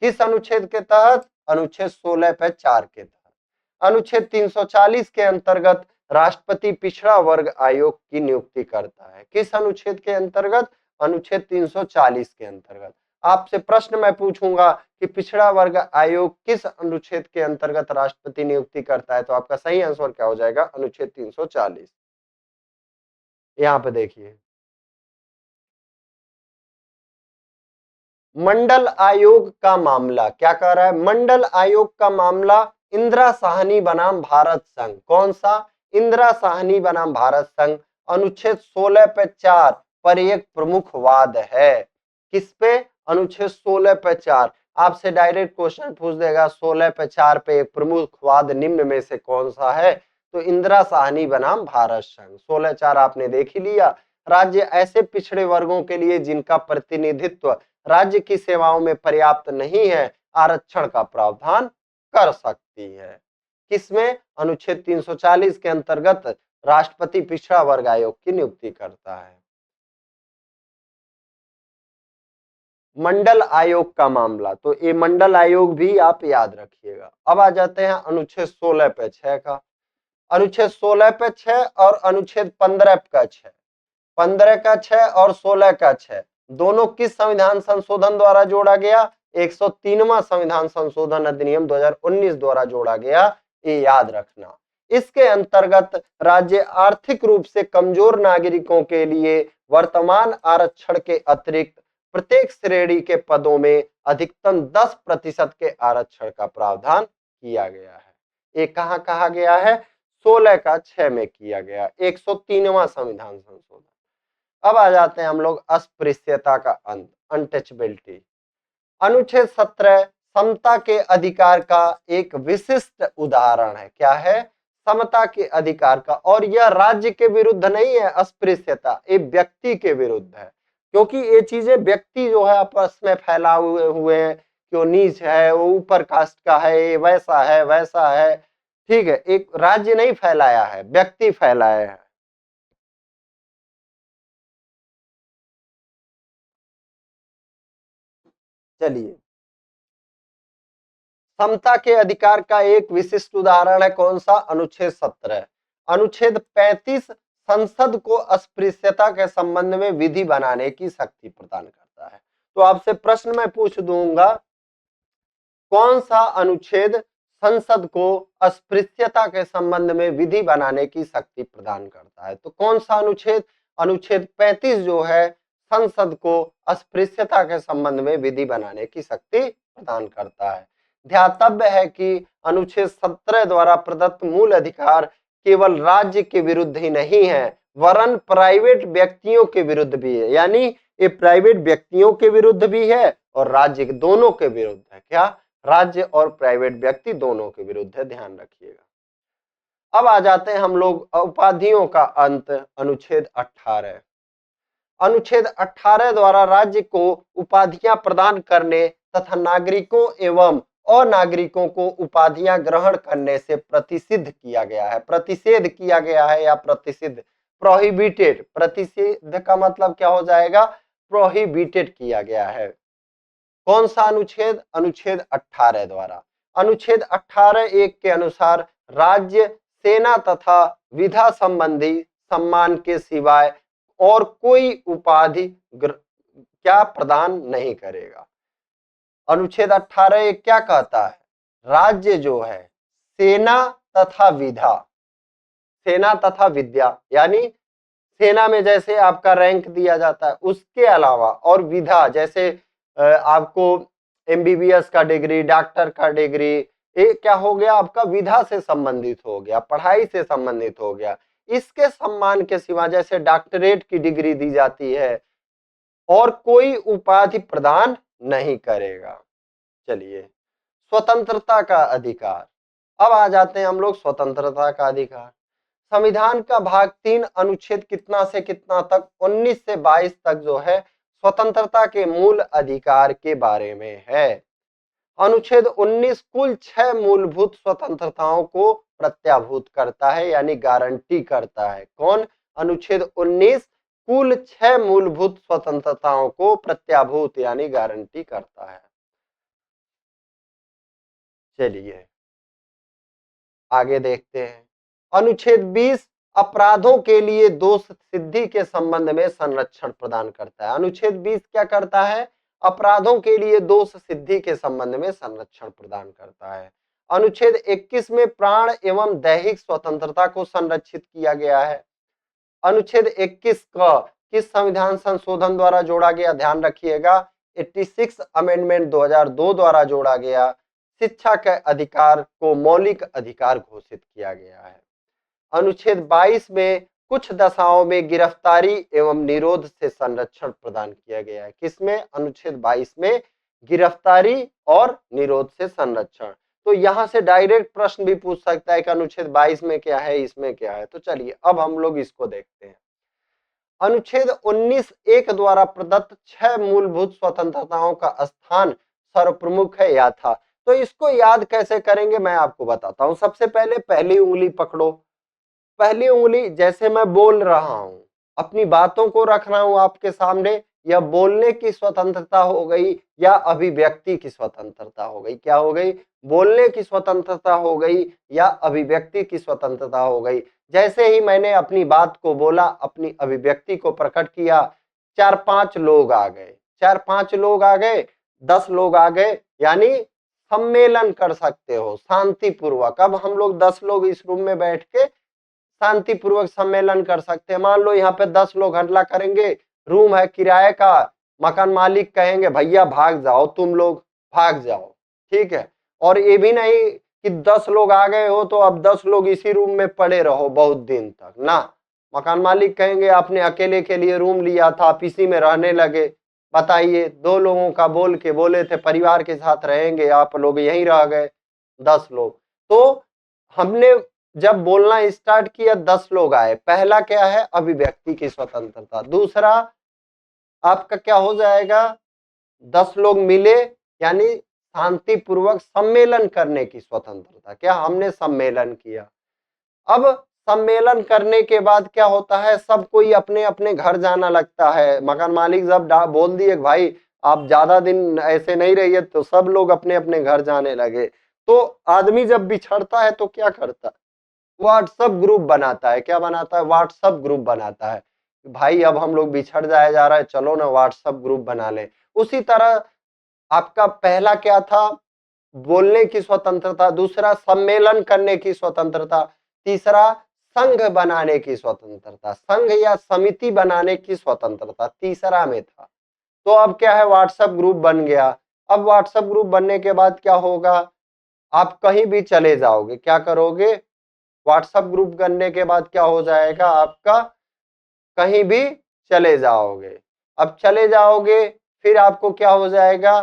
किस अनुच्छेद के तहत? अनुच्छेद 16 पे 4 के तहत। अनुच्छेद 340 के अंतर्गत राष्ट्रपति पिछड़ा वर्ग आयोग की नियुक्ति करता है। किस अनुच्छेद के अंतर्गत? अनुच्छेद 340 के अंतर्गत। आपसे प्रश्न मैं पूछूंगा कि पिछड़ा वर्ग आयोग किस अनुच्छेद के अंतर्गत राष्ट्रपति नियुक्ति करता है, तो आपका सही आंसर क्या हो जाएगा? अनुच्छेद 340। यहां पे देखिए, मंडल आयोग का मामला क्या कह रहा है? मंडल आयोग का मामला इंदिरा साहनी बनाम भारत संघ। कौन सा? इंदिरा साहनी बनाम भारत संघ। अनुच्छेद 16 पे 4 पर एक प्रमुख वाद है। किस पे? अनुच्छेद 16 पे 4। आपसे डायरेक्ट क्वेश्चन पूछ देगा 16 पे 4 पे एक प्रमुख वाद निम्न में से कौन सा है? तो इंदिरा साहनी बनाम भारत संघ। 16-4 आपने देख ही लिया। राज्य ऐसे पिछड़े वर्गों के लिए जिनका प्रतिनिधित्व राज्य की सेवाओं में पर्याप्त नहीं है, आरक्षण का प्रावधान कर सकती है। किसमें? अनुच्छेद 340 के अंतर्गत राष्ट्रपति पिछड़ा वर्ग आयोग की नियुक्ति करता है। मंडल आयोग का मामला, तो ये मंडल आयोग भी आप याद रखिएगा। अब आ जाते हैं अनुच्छेद 16 पे 6 का। अनुच्छेद 16 पे 6 और अनुच्छेद 15 का 6। 15 का 6 और 16 का 6 दोनों किस संविधान संशोधन द्वारा जोड़ा गया? 103वां संविधान संशोधन अधिनियम 2019 द्वारा जोड़ा गया, ये याद रखना। इसके अंतर्गत राज्य आर्थिक रूप से कमजोर नागरिकों के लिए वर्तमान आरक्षण के अतिरिक्त प्रत्येक श्रेणी के पदों में अधिकतम 10% के आरक्षण का प्रावधान किया गया है। ये कहाँ कहा गया है? 16 का 6 में किया गया, 103वां संविधान संशोधन। अब आ जाते हैं हम लोग अस्पृश्यता का अंत, अनटचेबिलिटी। अनुच्छेद 17 समता के अधिकार का एक विशिष्ट उदाहरण है। क्या है? समता के अधिकार का। और यह राज्य के विरुद्ध नहीं है, अस्पृश्यता ये व्यक्ति के विरुद्ध है, क्योंकि ये चीजें व्यक्ति जो है आपस में फैला हुए हैं, क्यों नीच है, वो ऊपर कास्ट का है, वैसा है वैसा है। ठीक है, एक राज्य नहीं फैलाया है, व्यक्ति फैलाया है। चलिए, समता के अधिकार का एक विशिष्ट उदाहरण है, कौन सा? अनुच्छेद 17। अनुच्छेद 35 संसद को अस्पृश्यता के संबंध में विधि बनाने की शक्ति प्रदान करता है। तो आपसे प्रश्न मैं पूछ दूंगा, कौन सा अनुच्छेद संसद को अस्पृश्यता के संबंध में विधि बनाने की शक्ति प्रदान करता है? तो कौन सा अनुच्छेद? अनुच्छेद 35 जो है संसद को अस्पृश्यता के संबंध में विधि बनाने की शक्ति प्रदान करता है। ध्यातव्य है कि अनुच्छेद 17 द्वारा प्रदत्त मूल अधिकार केवल राज्य के विरुद्ध ही नहीं है, वरन प्राइवेट व्यक्तियों के विरुद्ध भी है। यानी ये प्राइवेट व्यक्तियों के विरुद्ध भी है और राज्य के, दोनों के विरुद्ध है। क्या? राज्य और प्राइवेट व्यक्ति दोनों के विरुद्ध है, ध्यान रखिएगा। अब आ जाते हैं हम लोग उपाधियों का अंत, अनुच्छेद 18। अनुच्छेद 18 द्वारा राज्य को उपाधियां प्रदान करने तथा नागरिकों एवं अनागरिकों को उपाधियां ग्रहण करने से प्रतिषिद्ध किया गया है, प्रतिषेध किया गया है या प्रतिषिद्ध, प्रोहिबिटेड, प्रतिषिद्ध का मतलब क्या हो जाएगा, प्रोहिबिटेड किया गया है। कौन सा अनुच्छेद, अनुच्छेद 18 द्वारा। अनुच्छेद 18(1) के अनुसार राज्य सेना तथा विधा संबंधी सम्मान के सिवाय और कोई उपाधि क्या प्रदान नहीं करेगा। अनुच्छेद 18(1) क्या कहता है, राज्य जो है सेना तथा विधा, सेना तथा विद्या यानी सेना में जैसे आपका रैंक दिया जाता है उसके अलावा, और विधा जैसे आपको एमबीबीएस का डिग्री, डॉक्टर का डिग्री, ये क्या हो गया आपका विधा से संबंधित हो गया, पढ़ाई से संबंधित हो गया। इसके सम्मान के सिवा जैसे डॉक्टरेट की डिग्री दी जाती है और कोई उपाधि प्रदान नहीं करेगा। चलिए, स्वतंत्रता का अधिकार। अब आ जाते हैं हम लोग स्वतंत्रता का अधिकार। संविधान का भाग 3 अनुच्छेद कितना से कितना तक, 19 से 22 तक जो है स्वतंत्रता के मूल अधिकार के बारे में है। अनुच्छेद 19 कुल 6 मूलभूत स्वतंत्रताओं को प्रत्याभूत करता है यानी गारंटी करता है। कौन, अनुच्छेद 19 कुल 6 मूलभूत स्वतंत्रताओं को प्रत्याभूत यानी गारंटी करता है। चलिए आगे देखते हैं। अनुच्छेद 20 अपराधों के लिए दोष सिद्धि के संबंध में संरक्षण प्रदान करता है। अनुच्छेद 20 क्या करता है, अपराधों के लिए दोष सिद्धि के संबंध में संरक्षण प्रदान करता है। अनुच्छेद 21 में प्राण एवं दैहिक स्वतंत्रता को संरक्षित किया गया है। अनुच्छेद 21 का किस संविधान संशोधन द्वारा जोड़ा गया, ध्यान रखिएगा 86 अमेंडमेंट 2002 द्वारा जोड़ा गया। शिक्षा के अधिकार को मौलिक अधिकार घोषित किया गया है। अनुच्छेद 22 में कुछ दशाओं में गिरफ्तारी एवं निरोध से संरक्षण प्रदान किया गया है। किसमें, अनुच्छेद 22 में गिरफ्तारी और निरोध से संरक्षण। तो यहां से डायरेक्ट प्रश्न भी पूछ सकता है कि अनुच्छेद 22 में क्या है, इसमें क्या है। तो चलिए अब हम लोग इसको देखते हैं। अनुच्छेद 19(1) द्वारा प्रदत्त 6 मूलभूत स्वतंत्रताओं का स्थान सर्वप्रमुख है या था। तो इसको याद कैसे करेंगे मैं आपको बताता हूं। सबसे पहले पहली उंगली पकड़ो, पहली उंगली जैसे मैं बोल रहा हूं, अपनी बातों को रख रहा हूं आपके सामने, या बोलने की स्वतंत्रता हो गई या अभिव्यक्ति की स्वतंत्रता हो गई। क्या हो गई, बोलने की स्वतंत्रता हो गई या अभिव्यक्ति की स्वतंत्रता हो गई। जैसे ही मैंने अपनी बात को बोला, अपनी अभिव्यक्ति को प्रकट किया, 4-5 लोग आ गए, 4-5 लोग आ गए, 10 लोग आ गए, यानी सम्मेलन कर सकते हो शांतिपूर्वक। अब हम लोग 10 लोग इस रूम में बैठ के शांतिपूर्वक सम्मेलन कर सकते हैं। मान लो यहाँ पे 10 लोग हल्ला करेंगे, रूम है किराए का, मकान मालिक कहेंगे भैया भाग जाओ, तुम लोग भाग जाओ, ठीक है। और ये भी नहीं कि 10 लोग आ गए हो तो अब 10 लोग इसी रूम में पड़े रहो बहुत दिन तक ना। मकान मालिक कहेंगे आपने अकेले के लिए रूम लिया था, आप इसी में रहने लगे। बताइए, 2 लोगों का बोल के बोले थे परिवार के साथ रहेंगे, आप लोग यहीं रह गए 10 लोग। तो हमने जब बोलना स्टार्ट किया 10 लोग आए। पहला क्या है, अभिव्यक्ति की स्वतंत्रता। दूसरा आपका क्या हो जाएगा, 10 लोग मिले यानी शांतिपूर्वक सम्मेलन करने की स्वतंत्रता। क्या, हमने सम्मेलन किया। अब सम्मेलन करने के बाद क्या होता है, सब कोई अपने अपने घर जाना लगता है। मकान मालिक जब बोल दिए भाई आप ज्यादा दिन ऐसे नहीं रहिए, तो सब लोग अपने अपने घर जाने लगे। तो आदमी जब बिछड़ता है तो क्या करता है, व्हाट्सएप ग्रुप बनाता है। क्या बनाता है, व्हाट्सएप ग्रुप बनाता है। भाई अब हम लोग बिछड़ जाया जा रहा है, चलो ना व्हाट्सएप ग्रुप बना ले। उसी तरह आपका पहला क्या था, बोलने की स्वतंत्रता। दूसरा सम्मेलन करने की स्वतंत्रता। तीसरा संघ बनाने की स्वतंत्रता, संघ या समिति बनाने की स्वतंत्रता तीसरा में था। तो अब क्या है, व्हाट्सएप ग्रुप बन गया। अब व्हाट्सएप ग्रुप बनने के बाद क्या होगा, आप कहीं भी चले जाओगे, क्या करोगे, व्हाट्सएप ग्रुप करने के बाद क्या हो जाएगा आपका, कहीं भी चले जाओगे। अब चले जाओगे फिर आपको क्या हो जाएगा,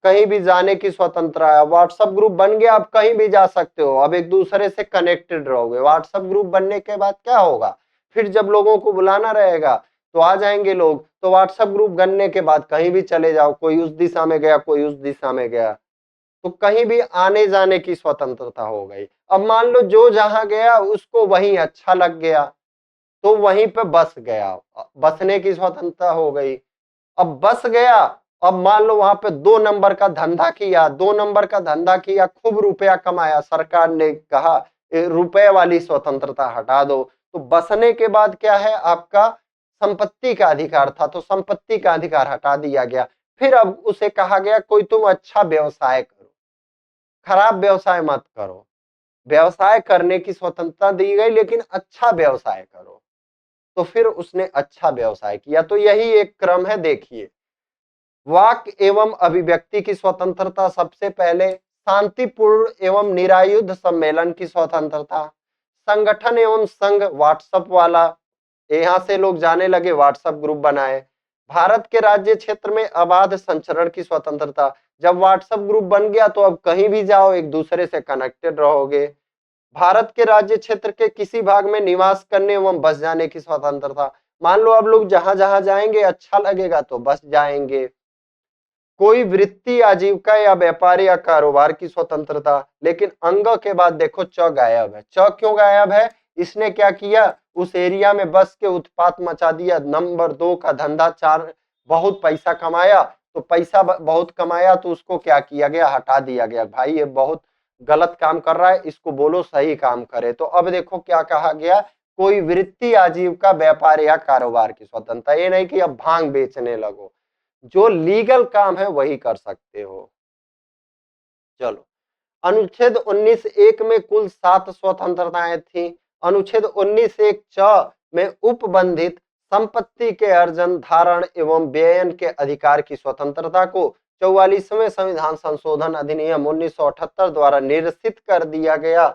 कहीं भी जाने की स्वतंत्रता है। व्हाट्सएप ग्रुप बन गया, आप कहीं भी जा सकते हो, अब एक दूसरे से कनेक्टेड रहोगे। व्हाट्सएप ग्रुप बनने के बाद क्या होगा, फिर जब लोगों को बुलाना रहेगा तो आ जाएंगे लोग। तो व्हाट्सएप ग्रुप बनने के बाद कहीं भी चले जाओ, कोई उस दिशा में गया, कोई उस दिशा में गया, तो कहीं भी आने जाने की स्वतंत्रता हो गई। अब मान लो जो जहां गया उसको वहीं अच्छा लग गया, तो वहीं पे बस गया, बसने की स्वतंत्रता हो गई। अब बस गया, अब मान लो वहां पे 2 नंबर का धंधा किया, 2 नंबर का धंधा किया, खूब रुपया कमाया, सरकार ने कहा रुपए वाली स्वतंत्रता हटा दो। तो बसने के बाद क्या है, आपका संपत्ति का अधिकार था, तो संपत्ति का अधिकार हटा दिया गया। फिर अब उसे कहा गया कोई तुम अच्छा व्यवसाय करो, खराब व्यवसाय मत करो। व्यवसाय करने की स्वतंत्रता दी गई, लेकिन अच्छा व्यवसाय करो। तो फिर उसने अच्छा व्यवसाय किया। तो यही एक क्रम है। देखिए, वाक एवं अभिव्यक्ति की स्वतंत्रता सबसे पहले, शांतिपूर्ण एवं निरायुध सम्मेलन की स्वतंत्रता, संगठन एवं संघ व्हाट्सएप वाला, यहाँ से लोग जाने लगे, व्हाट्सएप ग्रुप बनाए। भारत के राज्य क्षेत्र में अबाध संचरण की स्वतंत्रता, जब व्हाट्सएप ग्रुप बन गया तो अब कहीं भी जाओ एक दूसरे से कनेक्टेड रहोगे। भारत के राज्य क्षेत्र के किसी भाग में निवास करने एवं बस जाने की स्वतंत्रता, मान लो अब लोग जहां जहां जाएंगे अच्छा लगेगा तो बस जाएंगे। कोई वृत्ति आजीविका या व्यापार या कारोबार की स्वतंत्रता, लेकिन अंग के बाद देखो च गायब है। च क्यों गायब है? इसने क्या किया, उस एरिया में बस के उत्पात मचा दिया। नंबर 2 का धंधा, 4 बहुत पैसा कमाया, तो पैसा बहुत कमाया तो उसको क्या किया गया, हटा दिया गया। भाई ये बहुत गलत काम कर रहा है, इसको बोलो सही काम करे। तो अब देखो क्या कहा गया, कोई वृत्ति आजीविका व्यापार या कारोबार की स्वतंत्रता। ये नहीं कि अब भांग बेचने लगो, जो लीगल काम है वही कर सकते हो। चलो, अनुच्छेद 19(1) में कुल 7 स्वतंत्रताएं थी। अनुच्छेद 19(1) च में उपबंधित संपत्ति के अर्जन, धारण एवं व्ययन के अधिकार की स्वतंत्रता को 44वें संविधान संशोधन अधिनियम 1978 द्वारा निरसित कर दिया गया।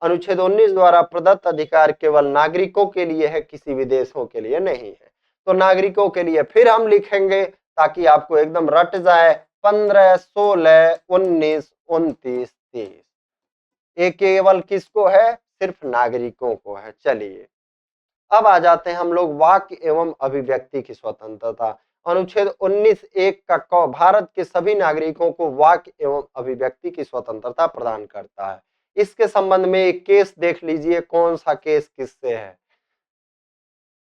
अनुच्छेद 19 द्वारा प्रदत्त अधिकार केवल नागरिकों के लिए है, किसी विदेशों के लिए नहीं है। तो नागरिकों के लिए फिर हम लिखेंगे ताकि आपको एकदम रट जाए, 15, 16, 19, 29, 30। ये केवल किसको है, सिर्फ नागरिकों को है। चलिए अब आ जाते हैं हम लोग वाक एवं अभिव्यक्ति की स्वतंत्रता। अनुच्छेद 19(1) का क भारत के सभी नागरिकों को वाक एवं अभिव्यक्ति की स्वतंत्रता प्रदान करता है। इसके संबंध में एक केस देख लीजिए, कौन सा केस किससे है,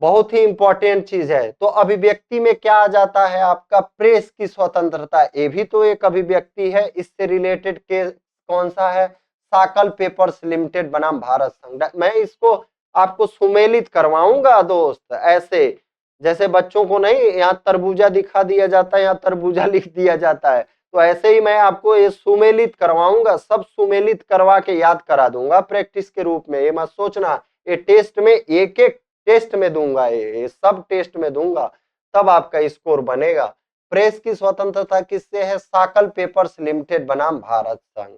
बहुत ही इंपॉर्टेंट चीज है। तो अभिव्यक्ति में क्या आ जाता है, आपका प्रेस की स्वतंत्रता, ये भी तो एक अभिव्यक्ति है। इससे रिलेटेड केस कौन सा है, साकल पेपर्स लिमिटेड बनाम भारत संघ। मैं इसको आपको सुमेलित करवाऊंगा दोस्त, ऐसे जैसे बच्चों को नहीं यहाँ तरबूजा दिखा दिया जाता है, यहाँ तरबूजा लिख दिया जाता है, तो ऐसे ही मैं आपको ये सुमेलित करवाऊंगा, सब सुमेलित करवा के याद करा दूंगा प्रैक्टिस के रूप में। ये मत सोचना ये टेस्ट में एक एक टेस्ट में दूंगा, ये सब टेस्ट में दूंगा, तब आपका स्कोर बनेगा। प्रेस की स्वतंत्रता किससे है, साकल पेपर्स लिमिटेड बनाम भारत संघ।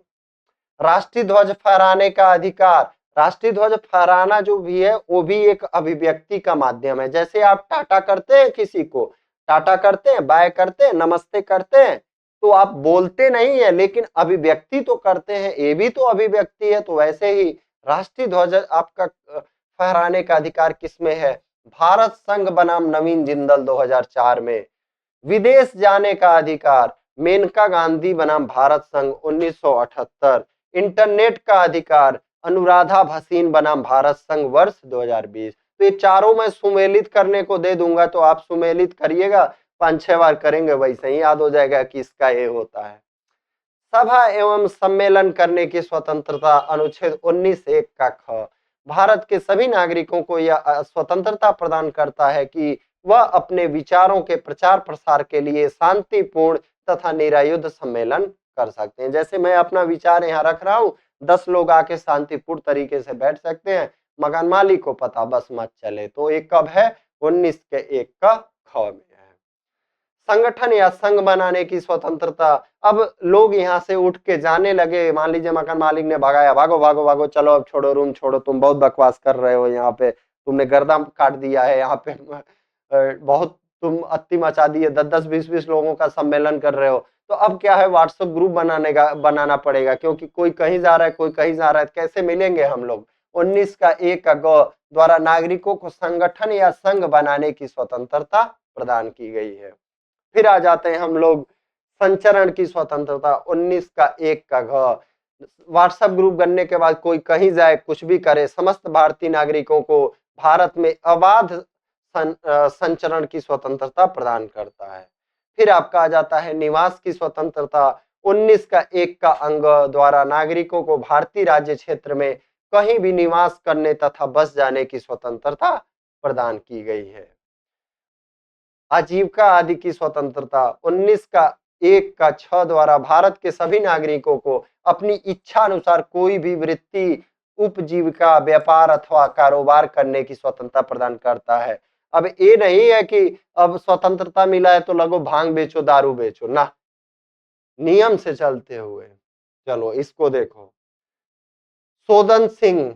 राष्ट्रीय ध्वज फहराने का अधिकार, राष्ट्रीय ध्वज फहराना जो भी है वो भी एक अभिव्यक्ति का माध्यम है। जैसे आप टाटा करते हैं, किसी को टाटा करते हैं, बाय करते हैं, नमस्ते करते हैं, तो आप बोलते नहीं है लेकिन अभिव्यक्ति तो करते हैं, ये भी तो अभिव्यक्ति है। तो वैसे ही राष्ट्रीय ध्वज आपका फहराने का अधिकार किसमें है, भारत संघ बनाम नवीन जिंदल 2004 में। विदेश जाने का अधिकार, मेनका गांधी बनाम भारत संघ 1978। इंटरनेट का अधिकार, अनुराधा भसीन बनाम भारत संघ वर्ष 2020। तो ये चारों मैं सुमेलित करने को दे दूंगा, तो आप सुमेलित करिएगा, 5-6 बार करेंगे वैसे ही याद हो जाएगा कि इसका ये होता है। सभा एवं सम्मेलन करने की स्वतंत्रता, अनुच्छेद 19(1) का ख भारत के सभी नागरिकों को यह स्वतंत्रता प्रदान करता है कि वह अपने विचारों के प्रचार प्रसार के लिए शांतिपूर्ण तथा निरायुध सम्मेलन कर सकते हैं। जैसे मैं अपना विचार यहाँ रख रहा हूँ, 10 लोग आके शांतिपूर्ण तरीके से बैठ सकते हैं, मकान मालिक को पता बस मत चले। तो ये कब है, 19(1) का ख में है। संगठन या संघ बनाने की स्वतंत्रता, अब लोग यहाँ से उठ के जाने लगे, मान लीजिए मकान मालिक ने भगाया, भागो भागो भागो, चलो अब छोड़ो, रूम छोड़ो, तुम बहुत बकवास कर रहे हो, यहाँ पे तुमने गर्दन काट दिया है, यहाँ पे बहुत तुम अति मचा दिए, 10-10, 20-20 लोगों का सम्मेलन कर रहे हो। तो अब क्या है, व्हाट्सएप ग्रुप बनाना पड़ेगा, क्योंकि कोई कहीं जा रहा है, कोई कहीं जा रहा है, कैसे मिलेंगे हम लोग। 19 का 1 का ग द्वारा नागरिकों को संगठन या संघ बनाने की स्वतंत्रता प्रदान की गई है। फिर आ जाते हैं हम लोग संचरण की स्वतंत्रता, 19 का 1 का घ। व्हाट्सएप ग्रुप बनने के बाद कोई कहीं जाए कुछ भी करे, समस्त भारतीय नागरिकों को भारत में अबाध संचरण की स्वतंत्रता प्रदान करता है। फिर आपका आ जाता है निवास की स्वतंत्रता, 19 का 1 का अंग द्वारा नागरिकों को भारतीय राज्य क्षेत्र में कहीं भी निवास करने तथा बस जाने की स्वतंत्रता प्रदान की गई है। आजीविका आदि की स्वतंत्रता, 19 का 1 का 6 द्वारा भारत के सभी नागरिकों को अपनी इच्छा अनुसार कोई भी वृत्ति, उपजीविका, व्यापार अथवा कारोबार करने की स्वतंत्रता प्रदान करता है। अब ये नहीं है कि अब स्वतंत्रता मिला है तो लगो भांग बेचो, दारू बेचो, ना, नियम से चलते हुए। चलो इसको देखो, सोदन सिंह,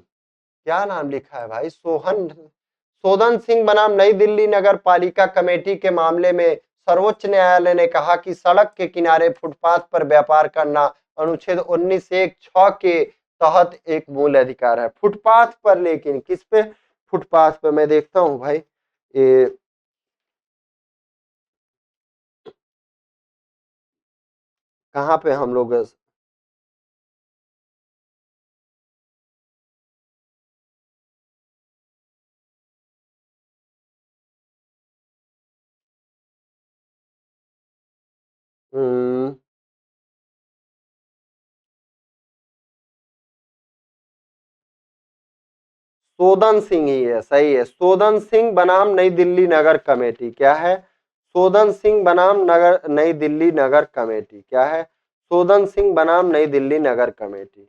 क्या नाम लिखा है भाई, सोदन सिंह बनाम नई दिल्ली नगर पालिका कमेटी के मामले में सर्वोच्च न्यायालय ने कहा कि सड़क के किनारे फुटपाथ पर व्यापार करना अनुच्छेद 19(1)(6) के तहत एक मूल अधिकार है। फुटपाथ पर, लेकिन किस पे? फुटपाथ पे। मैं देखता हूं भाई, ये कहाँ पे हम लोग, हम्म, सोदन सिंह ही है, सही है। सोदन सिंह बनाम नई दिल्ली नगर कमेटी, क्या है? सोदन सिंह बनाम नई दिल्ली नगर कमेटी, क्या है? सोदन सिंह बनाम नई दिल्ली नगर कमेटी,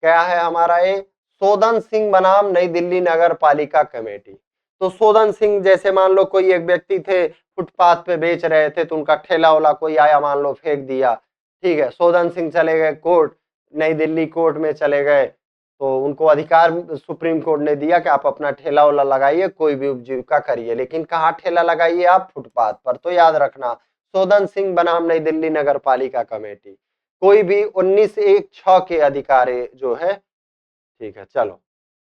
क्या है हमारा ये? सोदन सिंह बनाम नई दिल्ली नगर पालिका कमेटी। तो सोदन सिंह, जैसे मान लो कोई एक व्यक्ति थे, फुटपाथ पे बेच रहे थे, तो उनका ठेला वाला कोई आया, मान लो फेंक दिया, ठीक है, सोदन सिंह चले गए कोर्ट, नई दिल्ली कोर्ट में चले गए, तो उनको अधिकार सुप्रीम कोर्ट ने दिया कि आप अपना ठेला वाला लगाइए, कोई भी उपजीविका करिए, लेकिन कहाँ ठेला लगाइए आप? फुटपाथ पर। तो याद रखना, सोदन सिंह बनाम नई दिल्ली नगर पालिका कमेटी, कोई भी 19(1)(6) के अधिकार जो है, ठीक है। चलो,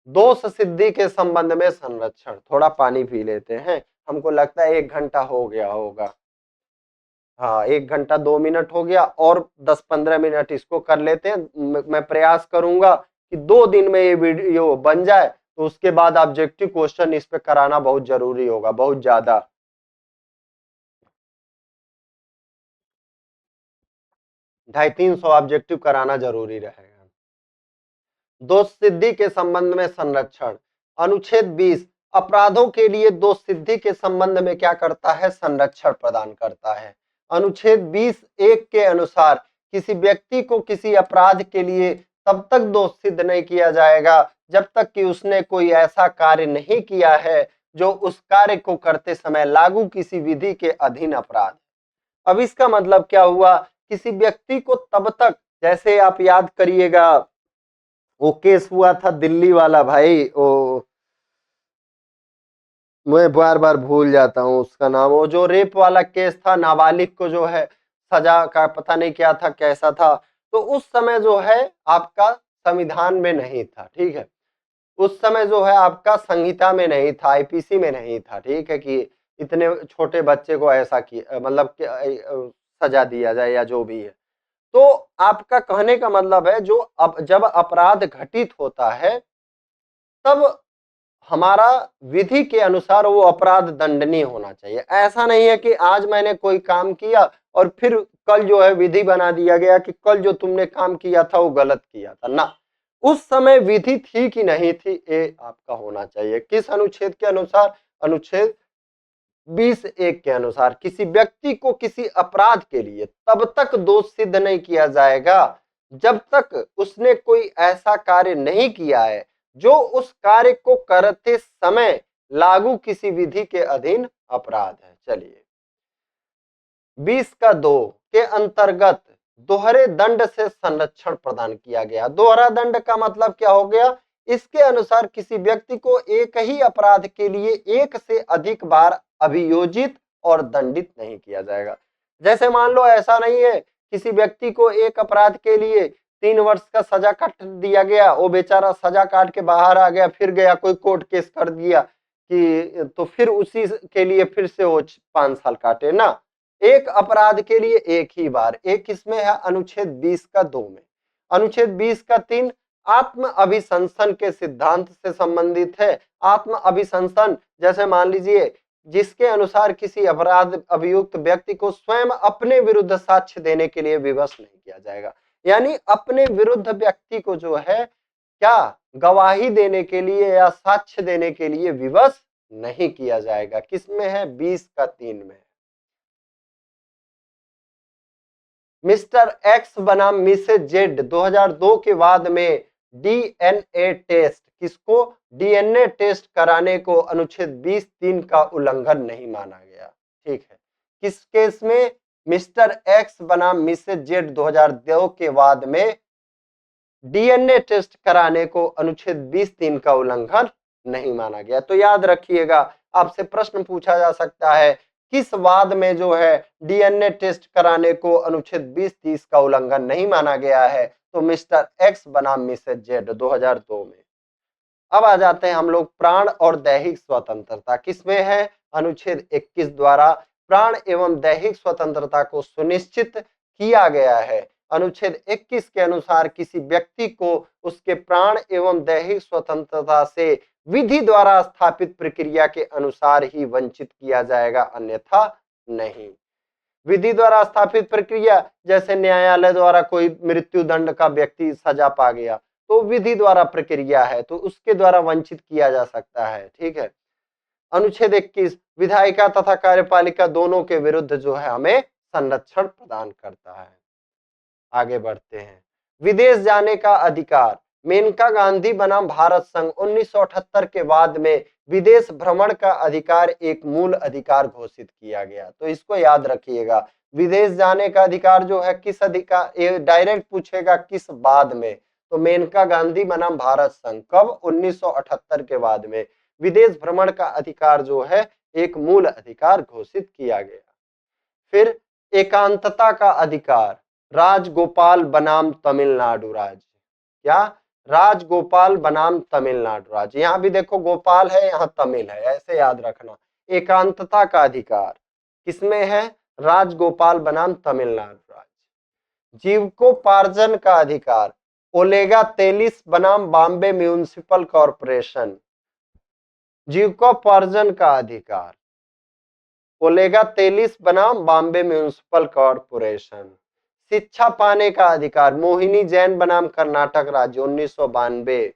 दोष सिद्धि के संबंध में संरक्षण, थोड़ा पानी पी लेते हैं, हमको लगता है 1 घंटा हो गया होगा। हाँ, 1 घंटा 2 मिनट हो गया, और 10-15 मिनट इसको कर लेते हैं। मैं प्रयास करूंगा कि 2 दिन में ये वीडियो बन जाए, तो उसके बाद ऑब्जेक्टिव क्वेश्चन इस पे कराना बहुत जरूरी होगा, बहुत ज्यादा। 250-300 ऑब्जेक्टिव कराना जरूरी रहेगा। दोष सिद्धि के संबंध में संरक्षण, अनुच्छेद 20 अपराधों के लिए दोष सिद्धि के संबंध में क्या करता है? संरक्षण प्रदान करता है। अनुच्छेद 20(1) के अनुसार किसी व्यक्ति को किसी अपराध के लिए तब तक दोष सिद्ध नहीं किया जाएगा जब तक कि उसने कोई ऐसा कार्य नहीं किया है जो उस कार्य को करते समय लागू किसी विधि के अधीन अपराध। अब इसका मतलब क्या हुआ? किसी व्यक्ति को तब तक, जैसे आप याद करिएगा, वो केस हुआ था दिल्ली वाला भाई, वो मैं बार बार भूल जाता हूँ उसका नाम, वो जो रेप वाला केस था, नाबालिग को जो है सजा का पता नहीं क्या था, कैसा था, तो उस समय जो है आपका संविधान में नहीं था, ठीक है, उस समय जो है आपका संहिता में नहीं था, आईपीसी में नहीं था, ठीक है, कि इतने छोटे बच्चे को ऐसा किया, मतलब सजा दिया जाए या जो भी है। तो आपका कहने का मतलब है, जो अब जब अपराध घटित होता है तब हमारा विधि के अनुसार वो अपराध दंडनीय होना चाहिए। ऐसा नहीं है कि आज मैंने कोई काम किया और फिर कल जो है विधि बना दिया गया कि कल जो तुमने काम किया था वो गलत किया था, ना, उस समय विधि थी कि नहीं थी, ये आपका होना चाहिए। किस अनुच्छेद के अनुसार? अनुच्छेद 20(1) के अनुसार किसी व्यक्ति को किसी अपराध के लिए तब तक दोष सिद्ध नहीं किया जाएगा जब तक उसने कोई ऐसा कार्य नहीं किया है जो उस कार्य को करते समय लागू किसी विधि के अधीन अपराध है। चलिए, 20 का 2 के अंतर्गत दोहरे दंड से संरक्षण प्रदान किया गया। दोहरा दंड का मतलब क्या हो गया? इसके अनुसार किसी व्यक्ति को एक ही अपराध के लिए एक से अधिक बार अभियोजित और दंडित नहीं किया जाएगा। जैसे मान लो ऐसा नहीं है, किसी व्यक्ति को एक अपराध के लिए 3 वर्ष का सजा काट दिया गया, वो बेचारा सजा काट के बाहर आ गया, फिर गया कोई कोर्ट केस कर दिया कि तो फिर उसी के लिए फिर से वो 5 साल काटे ना। एक अपराध के लिए एक ही बार। एक इसमें है अनुच्छेद 20 का 2 में। अनुच्छेद 20 का 3 आत्म अभिशंसन के सिद्धांत से संबंधित है। आत्म अभिशंसन जैसे मान लीजिए जिसके अनुसार किसी अपराध अभियुक्त व्यक्ति को स्वयं अपने विरुद्ध साक्ष्य देने के लिए विवश नहीं किया जाएगा। यानी अपने विरुद्ध व्यक्ति को जो है क्या गवाही देने के लिए या साक्ष्य देने के लिए विवश नहीं किया जाएगा। किसमें है? 20 का 3 में। मिस्टर एक्स बनाम मिसेज जेड 2002 के बाद में डीएनए टेस्ट किसको डीएनए टेस्ट कराने को अनुच्छेद 20(3) का उल्लंघन नहीं माना गया। ठीक है, किस केस में? मिस्टर एक्स बनाम मिसेज जेड 2002 के बाद में डीएनए टेस्ट कराने को अनुच्छेद 20(3) का उल्लंघन नहीं माना गया। तो याद रखिएगा, आपसे प्रश्न पूछा जा सकता है किस वाद में जो है डीएनए टेस्ट कराने को अनुच्छेद 20(30) का उल्लंघन नहीं माना गया है? तो मिस्टर एक्स बनाम मिसेज जेड 2002 में। अब आ जाते हैं हम लोग प्राण और दैहिक स्वतंत्रता। किसमें है? अनुच्छेद 21 द्वारा प्राण एवं दैहिक स्वतंत्रता को सुनिश्चित किया गया है। अनुच्छेद 21 के अनुसार किसी व्यक्ति को उसके प्राण एवं दैहिक स्वतंत्रता से विधि द्वारा स्थापित प्रक्रिया के अनुसार ही वंचित किया जाएगा, अन्यथा नहीं। विधि द्वारा स्थापित प्रक्रिया जैसे न्यायालय द्वारा कोई मृत्यु दंड का व्यक्ति सजा पा गया तो विधि द्वारा प्रक्रिया है, तो उसके द्वारा वंचित किया जा सकता है। ठीक है। अनुच्छेद 21 विधायिका तथा कार्यपालिका दोनों के विरुद्ध जो है हमें संरक्षण प्रदान करता है। आगे बढ़ते हैं। विदेश जाने का अधिकार। मेनका गांधी बनाम भारत संघ 1978 के बाद में विदेश भ्रमण का अधिकार एक मूल अधिकार घोषित किया गया। तो इसको याद रखिएगा, विदेश जाने का अधिकार जो है किस अधिकार, ये डायरेक्ट पूछेगा किस बाद में? तो मेनका गांधी बनाम भारत संघ कब? 1978 के बाद में विदेश भ्रमण का अधिकार जो है एक मूल अधिकार घोषित किया गया। फिर एकांतता का अधिकार। राजगोपाल बनाम तमिलनाडु राज्य। क्या? राजगोपाल बनाम तमिलनाडु राज्य। यहां भी देखो गोपाल है, यहां तमिल है, ऐसे याद रखना। एकांतता का अधिकार किसमें है? राजगोपाल बनाम तमिलनाडु राज्य। जीविकोपार्जन का अधिकार। ओलेगा 43 बनाम बॉम्बे म्यूनिसिपल कॉर्पोरेशन। जीविकोपार्जन का अधिकार ओलेगा 43 बनाम बॉम्बे म्यूनिसिपल कॉर्पोरेशन। शिक्षा पाने का अधिकार मोहिनी जैन बनाम कर्नाटक राज्य 1992।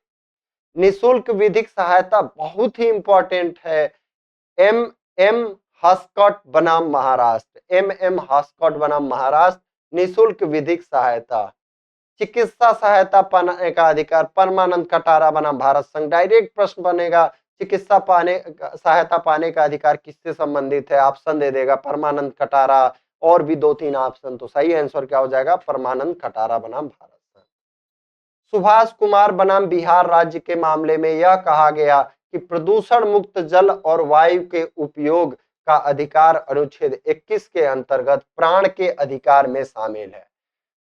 निशुल्क विधिक सहायता बहुत ही इंपॉर्टेंट है। एम एम हस्कॉट बनाम महाराष्ट्र। एम हस्कॉट बनाम महाराष्ट्र निशुल्क विधिक सहायता। चिकित्सा सहायता पाने का अधिकार परमानंद कटारा बनाम भारत संघ। डायरेक्ट प्रश्न बनेगा, चिकित्सा सहायता पाने का अधिकार किससे संबंधित है? ऑप्शन दे देगा परमानंद कटारा और भी 2-3 ऑप्शन। तो सही आंसर क्या हो जाएगा? परमानंद कटारा बनाम भारत संघ। सुभाष कुमार बनाम बिहार राज्य के मामले में यह कहा गया कि प्रदूषण मुक्त जल और वायु के उपयोग का अधिकार अनुच्छेद 21 के अंतर्गत प्राण के अधिकार में शामिल है।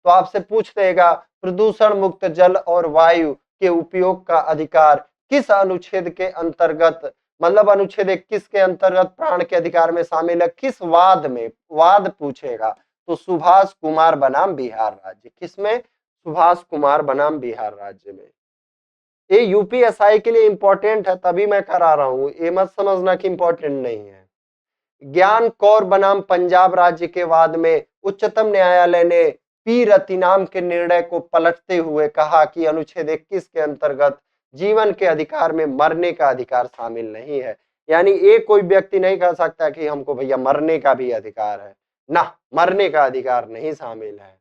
तो आपसे पूछ देगा प्रदूषण मुक्त जल और वायु के उपयोग का अधिकार किस अनुच्छेद के अंतर्गत, मतलब अनुच्छेद 21 के अंतर्गत प्राण के अधिकार में शामिल है, किस वाद में? वाद पूछेगा तो सुभाष कुमार बनाम बिहार राज्य। किसमें? सुभाष कुमार बनाम बिहार राज्य में। ये यूपीएसआई के लिए इंपॉर्टेंट है तभी मैं करा रहा हूं, ये मत समझना कि इंपॉर्टेंट नहीं है। ज्ञान कौर बनाम पंजाब राज्य के वाद में उच्चतम न्यायालय ने पी रतिनाम के निर्णय को पलटते हुए कहा कि अनुच्छेद 21 के अंतर्गत जीवन के अधिकार में मरने का अधिकार शामिल नहीं है। यानी एक कोई व्यक्ति नहीं कह सकता कि हमको भैया मरने का भी अधिकार है ना, मरने का अधिकार नहीं शामिल है।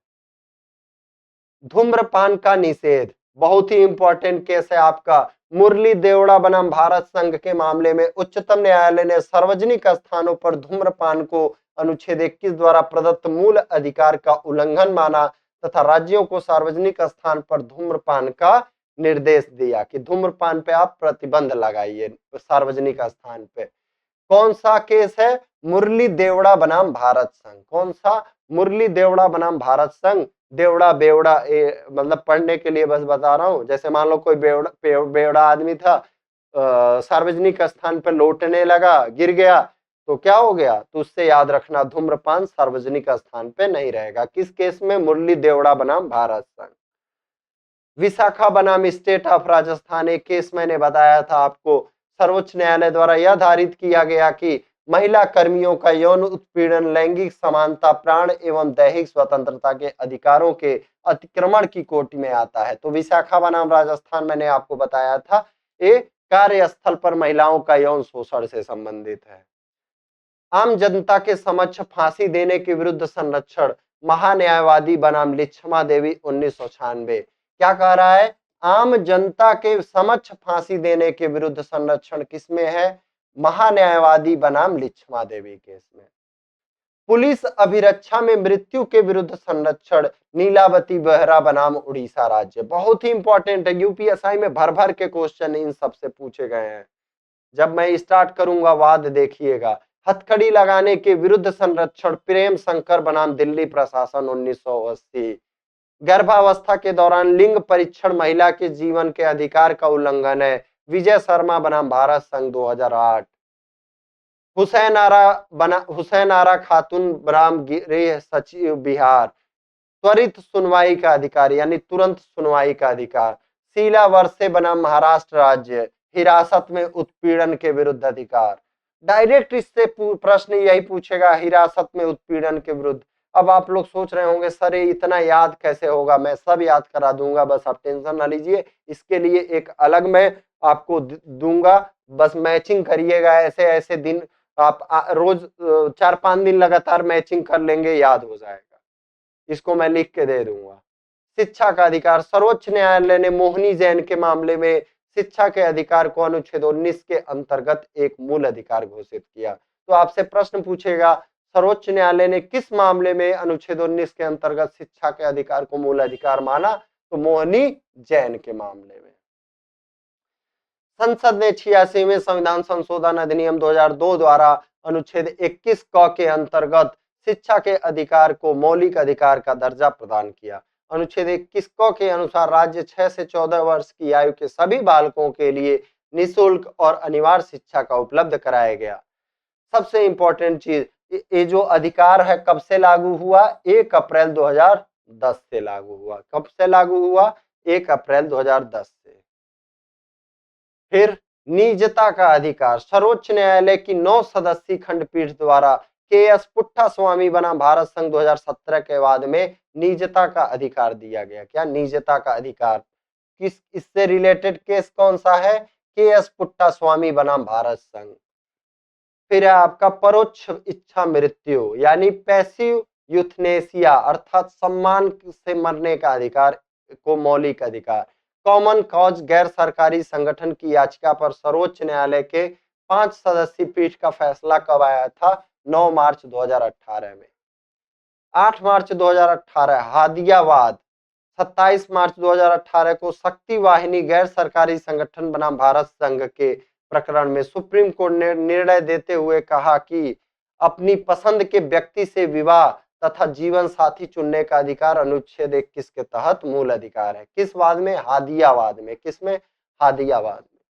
धूम्रपान का निषेध बहुत ही इंपॉर्टेंट केस है आपका। मुरली देवड़ा बनाम भारत संघ के मामले में उच्चतम न्यायालय ने सार्वजनिक स्थानों पर धूम्रपान को अनुच्छेद 21 द्वारा प्रदत्त मूल अधिकार का उल्लंघन माना तथा राज्यों को सार्वजनिक स्थान पर धूम्रपान का निर्देश दिया कि धूम्रपान पे आप प्रतिबंध लगाइए सार्वजनिक स्थान पे। कौन सा केस है? मुरली देवड़ा बनाम भारत संघ। कौन सा? मुरली देवड़ा बनाम भारत संघ देवड़ा बेवड़ा मतलब पढ़ने के लिए बस बता रहा हूं। जैसे मान लो कोई बेवड़ा बेवड़ा आदमी था, सार्वजनिक स्थान पर लौटने लगा, गिर गया, तो क्या हो गया? तो उससे याद रखना, धूम्रपान सार्वजनिक स्थान पे नहीं रहेगा। किस केस में? मुरली देवड़ा बनाम भारत संघ। विशाखा बनाम स्टेट ऑफ राजस्थान, एक केस मैंने बताया था आपको। सर्वोच्च न्यायालय द्वारा यह धारित किया गया कि महिला कर्मियों का यौन उत्पीड़न लैंगिक समानता, प्राण एवं दैहिक स्वतंत्रता के अधिकारों के अतिक्रमण की कोटि में आता है। तो विशाखा बनाम राजस्थान मैंने आपको बताया था, ये कार्यस्थल पर महिलाओं का यौन शोषण से संबंधित है। आम जनता के समक्ष फांसी देने के विरुद्ध संरक्षण, महान्यायवादी बनाम लिच्छमा देवी 1996। क्या कह रहा है? आम जनता के समक्ष फांसी देने के विरुद्ध संरक्षण किसमें है? महान्यायवादी बनाम लिच्छमा देवी केस में। पुलिस अभिरक्षा में मृत्यु के विरुद्ध संरक्षण, नीलावती बेहरा बनाम उड़ीसा राज्य। बहुत ही इंपॉर्टेंट है, यूपीएसआई में भर भर के क्वेश्चन इन सबसे पूछे गए हैं। जब मैं स्टार्ट करूंगा वाद देखिएगा। हथकड़ी लगाने के विरुद्ध संरक्षण, प्रेम शंकर बनाम दिल्ली प्रशासन 1980। गर्भावस्था के दौरान लिंग परीक्षण महिला के जीवन के अधिकार का उल्लंघन है, विजय शर्मा बनाम भारत संघ 2008। हुसैन आरा खातून बनाम गृह सचिव बिहार, त्वरित सुनवाई का अधिकार यानी तुरंत सुनवाई का अधिकार। शीला वर्षे बनाम महाराष्ट्र राज्य, हिरासत में उत्पीड़न के विरुद्ध अधिकार। डायरेक्ट इससे प्रश्न यही पूछेगा, हिरासत में उत्पीड़न के विरुद्ध। अब आप लोग सोच रहे होंगे सर ये इतना याद कैसे होगा? मैं सब याद करा दूंगा, बस आप टेंशन ना लीजिए। इसके लिए एक अलग मैं आपको दूंगा, बस मैचिंग करिएगा। ऐसे ऐसे दिन आप रोज 4-5 दिन लगातार मैचिंग कर लेंगे, याद हो जाएगा। इसको मैं लिख के दे दूंगा। शिक्षा का अधिकार, सर्वोच्च न्यायालय ने मोहिनी जैन के मामले में शिक्षा के अधिकार को अनुच्छेद 19 के अंतर्गत एक मूल अधिकार घोषित किया। तो आपसे प्रश्न पूछेगा, सर्वोच्च न्यायालय ने किस मामले में अनुच्छेद 19 के अंतर्गत शिक्षा के अधिकार को मूल अधिकार माना? तो मोहिनी जैन के मामले में। संसद ने 86वें संविधान संशोधन अधिनियम 2002 द्वारा अनुच्छेद 21 क के अंतर्गत शिक्षा के अधिकार को मौलिक अधिकार का दर्जा प्रदान किया। अनुच्छेद 21 क के अनुसार राज्य 6 से 14 वर्ष की आयु के सभी बालकों के लिए निःशुल्क और अनिवार्य शिक्षा का उपलब्ध कराया गया। सबसे इंपॉर्टेंट चीज, ये जो अधिकार है कब से लागू हुआ? 1 अप्रैल 2010 से लागू हुआ। कब से लागू हुआ? 1 अप्रैल 2010 से। फिर निजता का अधिकार, सर्वोच्च न्यायालय की 9 सदस्यीय खंडपीठ द्वारा के.एस. पुट्टा स्वामी बनाम भारत संघ 2017 के बाद में निजता का अधिकार दिया गया। क्या? निजता का अधिकार। किस इससे रिलेटेड केस कौन सा है? के.एस. पुट्टा स्वामी बनाम भारत संघ। फिर है आपका परोक्ष इच्छा मृत्यु यानी पैसिव यूथनेसिया अर्थात सम्मान से मरने का अधिकार को मौलिक अधिकार। कॉमन कॉज गैर सरकारी संगठन की याचिका पर सर्वोच्च न्यायालय के 5 सदस्यीय पीठ का फैसला कब आया था? 9 मार्च 2018 में। 8 मार्च 2018 हादियावाद। 27 मार्च 2018 को शक्ति वाहिनी गैर सरकारी संगठन बनाम भारत संघ के प्रकरण में सुप्रीम कोर्ट ने निर्णय देते हुए कहा कि अपनी पसंद के व्यक्ति से विवाह तथा जीवन साथी चुनने का अधिकार अनुच्छेद 21 के तहत मूल अधिकार है। किस वाद में? हादियावाद में। किसमें? हादियावाद में।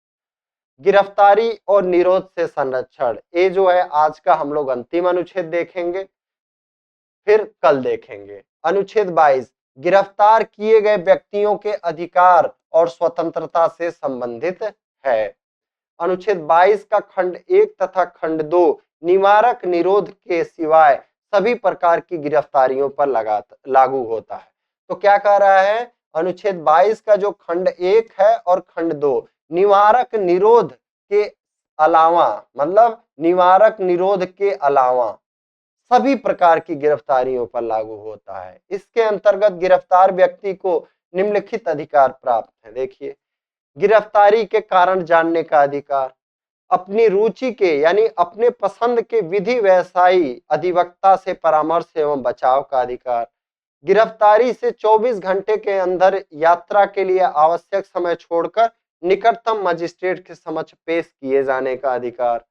गिरफ्तारी और निरोध से संरक्षण, ये जो है आज का हम लोग अंतिम अनुच्छेद देखेंगे, फिर कल देखेंगे। अनुच्छेद 22 गिरफ्तार किए गए व्यक्तियों के अधिकार और स्वतंत्रता से संबंधित है। अनुच्छेद 22 का खंड 1 तथा खंड 2 निवारक निरोध के सिवाय सभी प्रकार की गिरफ्तारियों पर लागू होता है। तो क्या कह रहा है? अनुच्छेद 22 का जो खंड 1 है और खंड 2 निवारक निरोध के अलावा, मतलब निवारक निरोध के अलावा सभी प्रकार की गिरफ्तारियों पर लागू होता है। इसके अंतर्गत गिरफ्तार व्यक्ति को निम्नलिखित अधिकार प्राप्त है। देखिए, गिरफ्तारी के कारण जानने का अधिकार, अपनी रुचि के यानी अपने पसंद के विधि व्यवसायी अधिवक्ता से परामर्श एवं बचाव का अधिकार, गिरफ्तारी से 24 घंटे के अंदर यात्रा के लिए आवश्यक समय छोड़कर निकटतम मजिस्ट्रेट के समक्ष पेश किए जाने का अधिकार,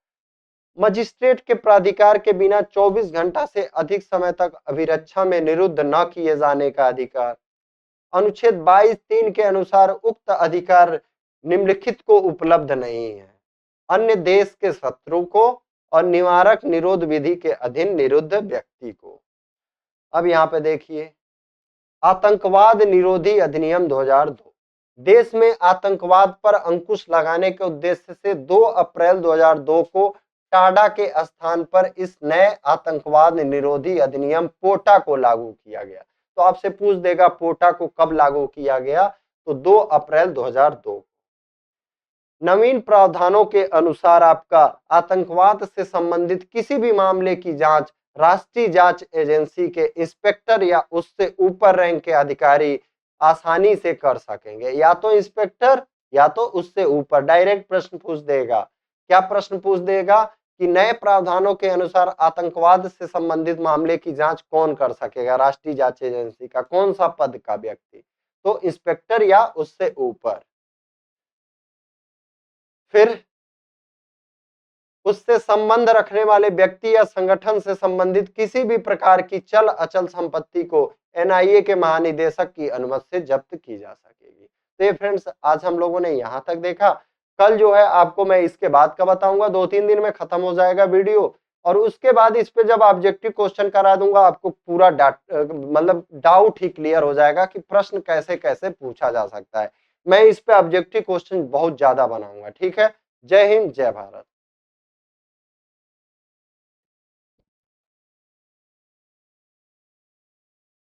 मजिस्ट्रेट के प्राधिकार के बिना 24 घंटा से अधिक समय तक अभिरक्षा में निरुद्ध न किए जाने का अधिकार। अनुच्छेद 22(3) के अनुसार उक्त अधिकार निम्नलिखित को उपलब्ध नहीं है। अन्य देश के शत्रु को और निवारक निरोध विधि के अधीन निरुद्ध व्यक्ति को। अब यहाँ पे देखिए, आतंकवाद निरोधी अधिनियम 2002। देश में आतंकवाद पर अंकुश लगाने के उद्देश्य से 2 अप्रैल 2002 को टाडा के स्थान पर इस नए आतंकवाद निरोधी अधिनियम पोटा को लागू किया गया। तो आपसे पूछ देगा पोटा को कब लागू किया गया, तो 2 अप्रैल 2002। नवीन प्रावधानों के अनुसार आपका आतंकवाद से संबंधित किसी भी मामले की जांच राष्ट्रीय जांच एजेंसी के इंस्पेक्टर या उससे ऊपर रैंक के अधिकारी आसानी से कर सकेंगे। या तो इंस्पेक्टर या तो उससे ऊपर। डायरेक्ट प्रश्न पूछ देगा। क्या प्रश्न पूछ देगा कि नए प्रावधानों के अनुसार आतंकवाद से संबंधित मामले की जांच कौन कर सकेगा? राष्ट्रीय जांच एजेंसी का कौन सा पद का व्यक्ति? तो इंस्पेक्टर या उससे ऊपर। फिर उससे संबंध रखने वाले व्यक्ति या संगठन से संबंधित किसी भी प्रकार की चल अचल संपत्ति को एनआईए के महानिदेशक की अनुमति से जब्त की जा सकेगी। तो ये फ्रेंड्स, आज हम लोगों ने यहाँ तक देखा। कल जो है आपको मैं इसके बाद का बताऊंगा। 2-3 दिन में खत्म हो जाएगा वीडियो, और उसके बाद इस पे जब ऑब्जेक्टिव क्वेश्चन करा दूंगा आपको पूरा मतलब डाउट ही क्लियर हो जाएगा कि प्रश्न कैसे कैसे पूछा जा सकता है। मैं इस पे ऑब्जेक्टिव क्वेश्चन बहुत ज्यादा बनाऊंगा। ठीक है, जय हिंद, जय भारत।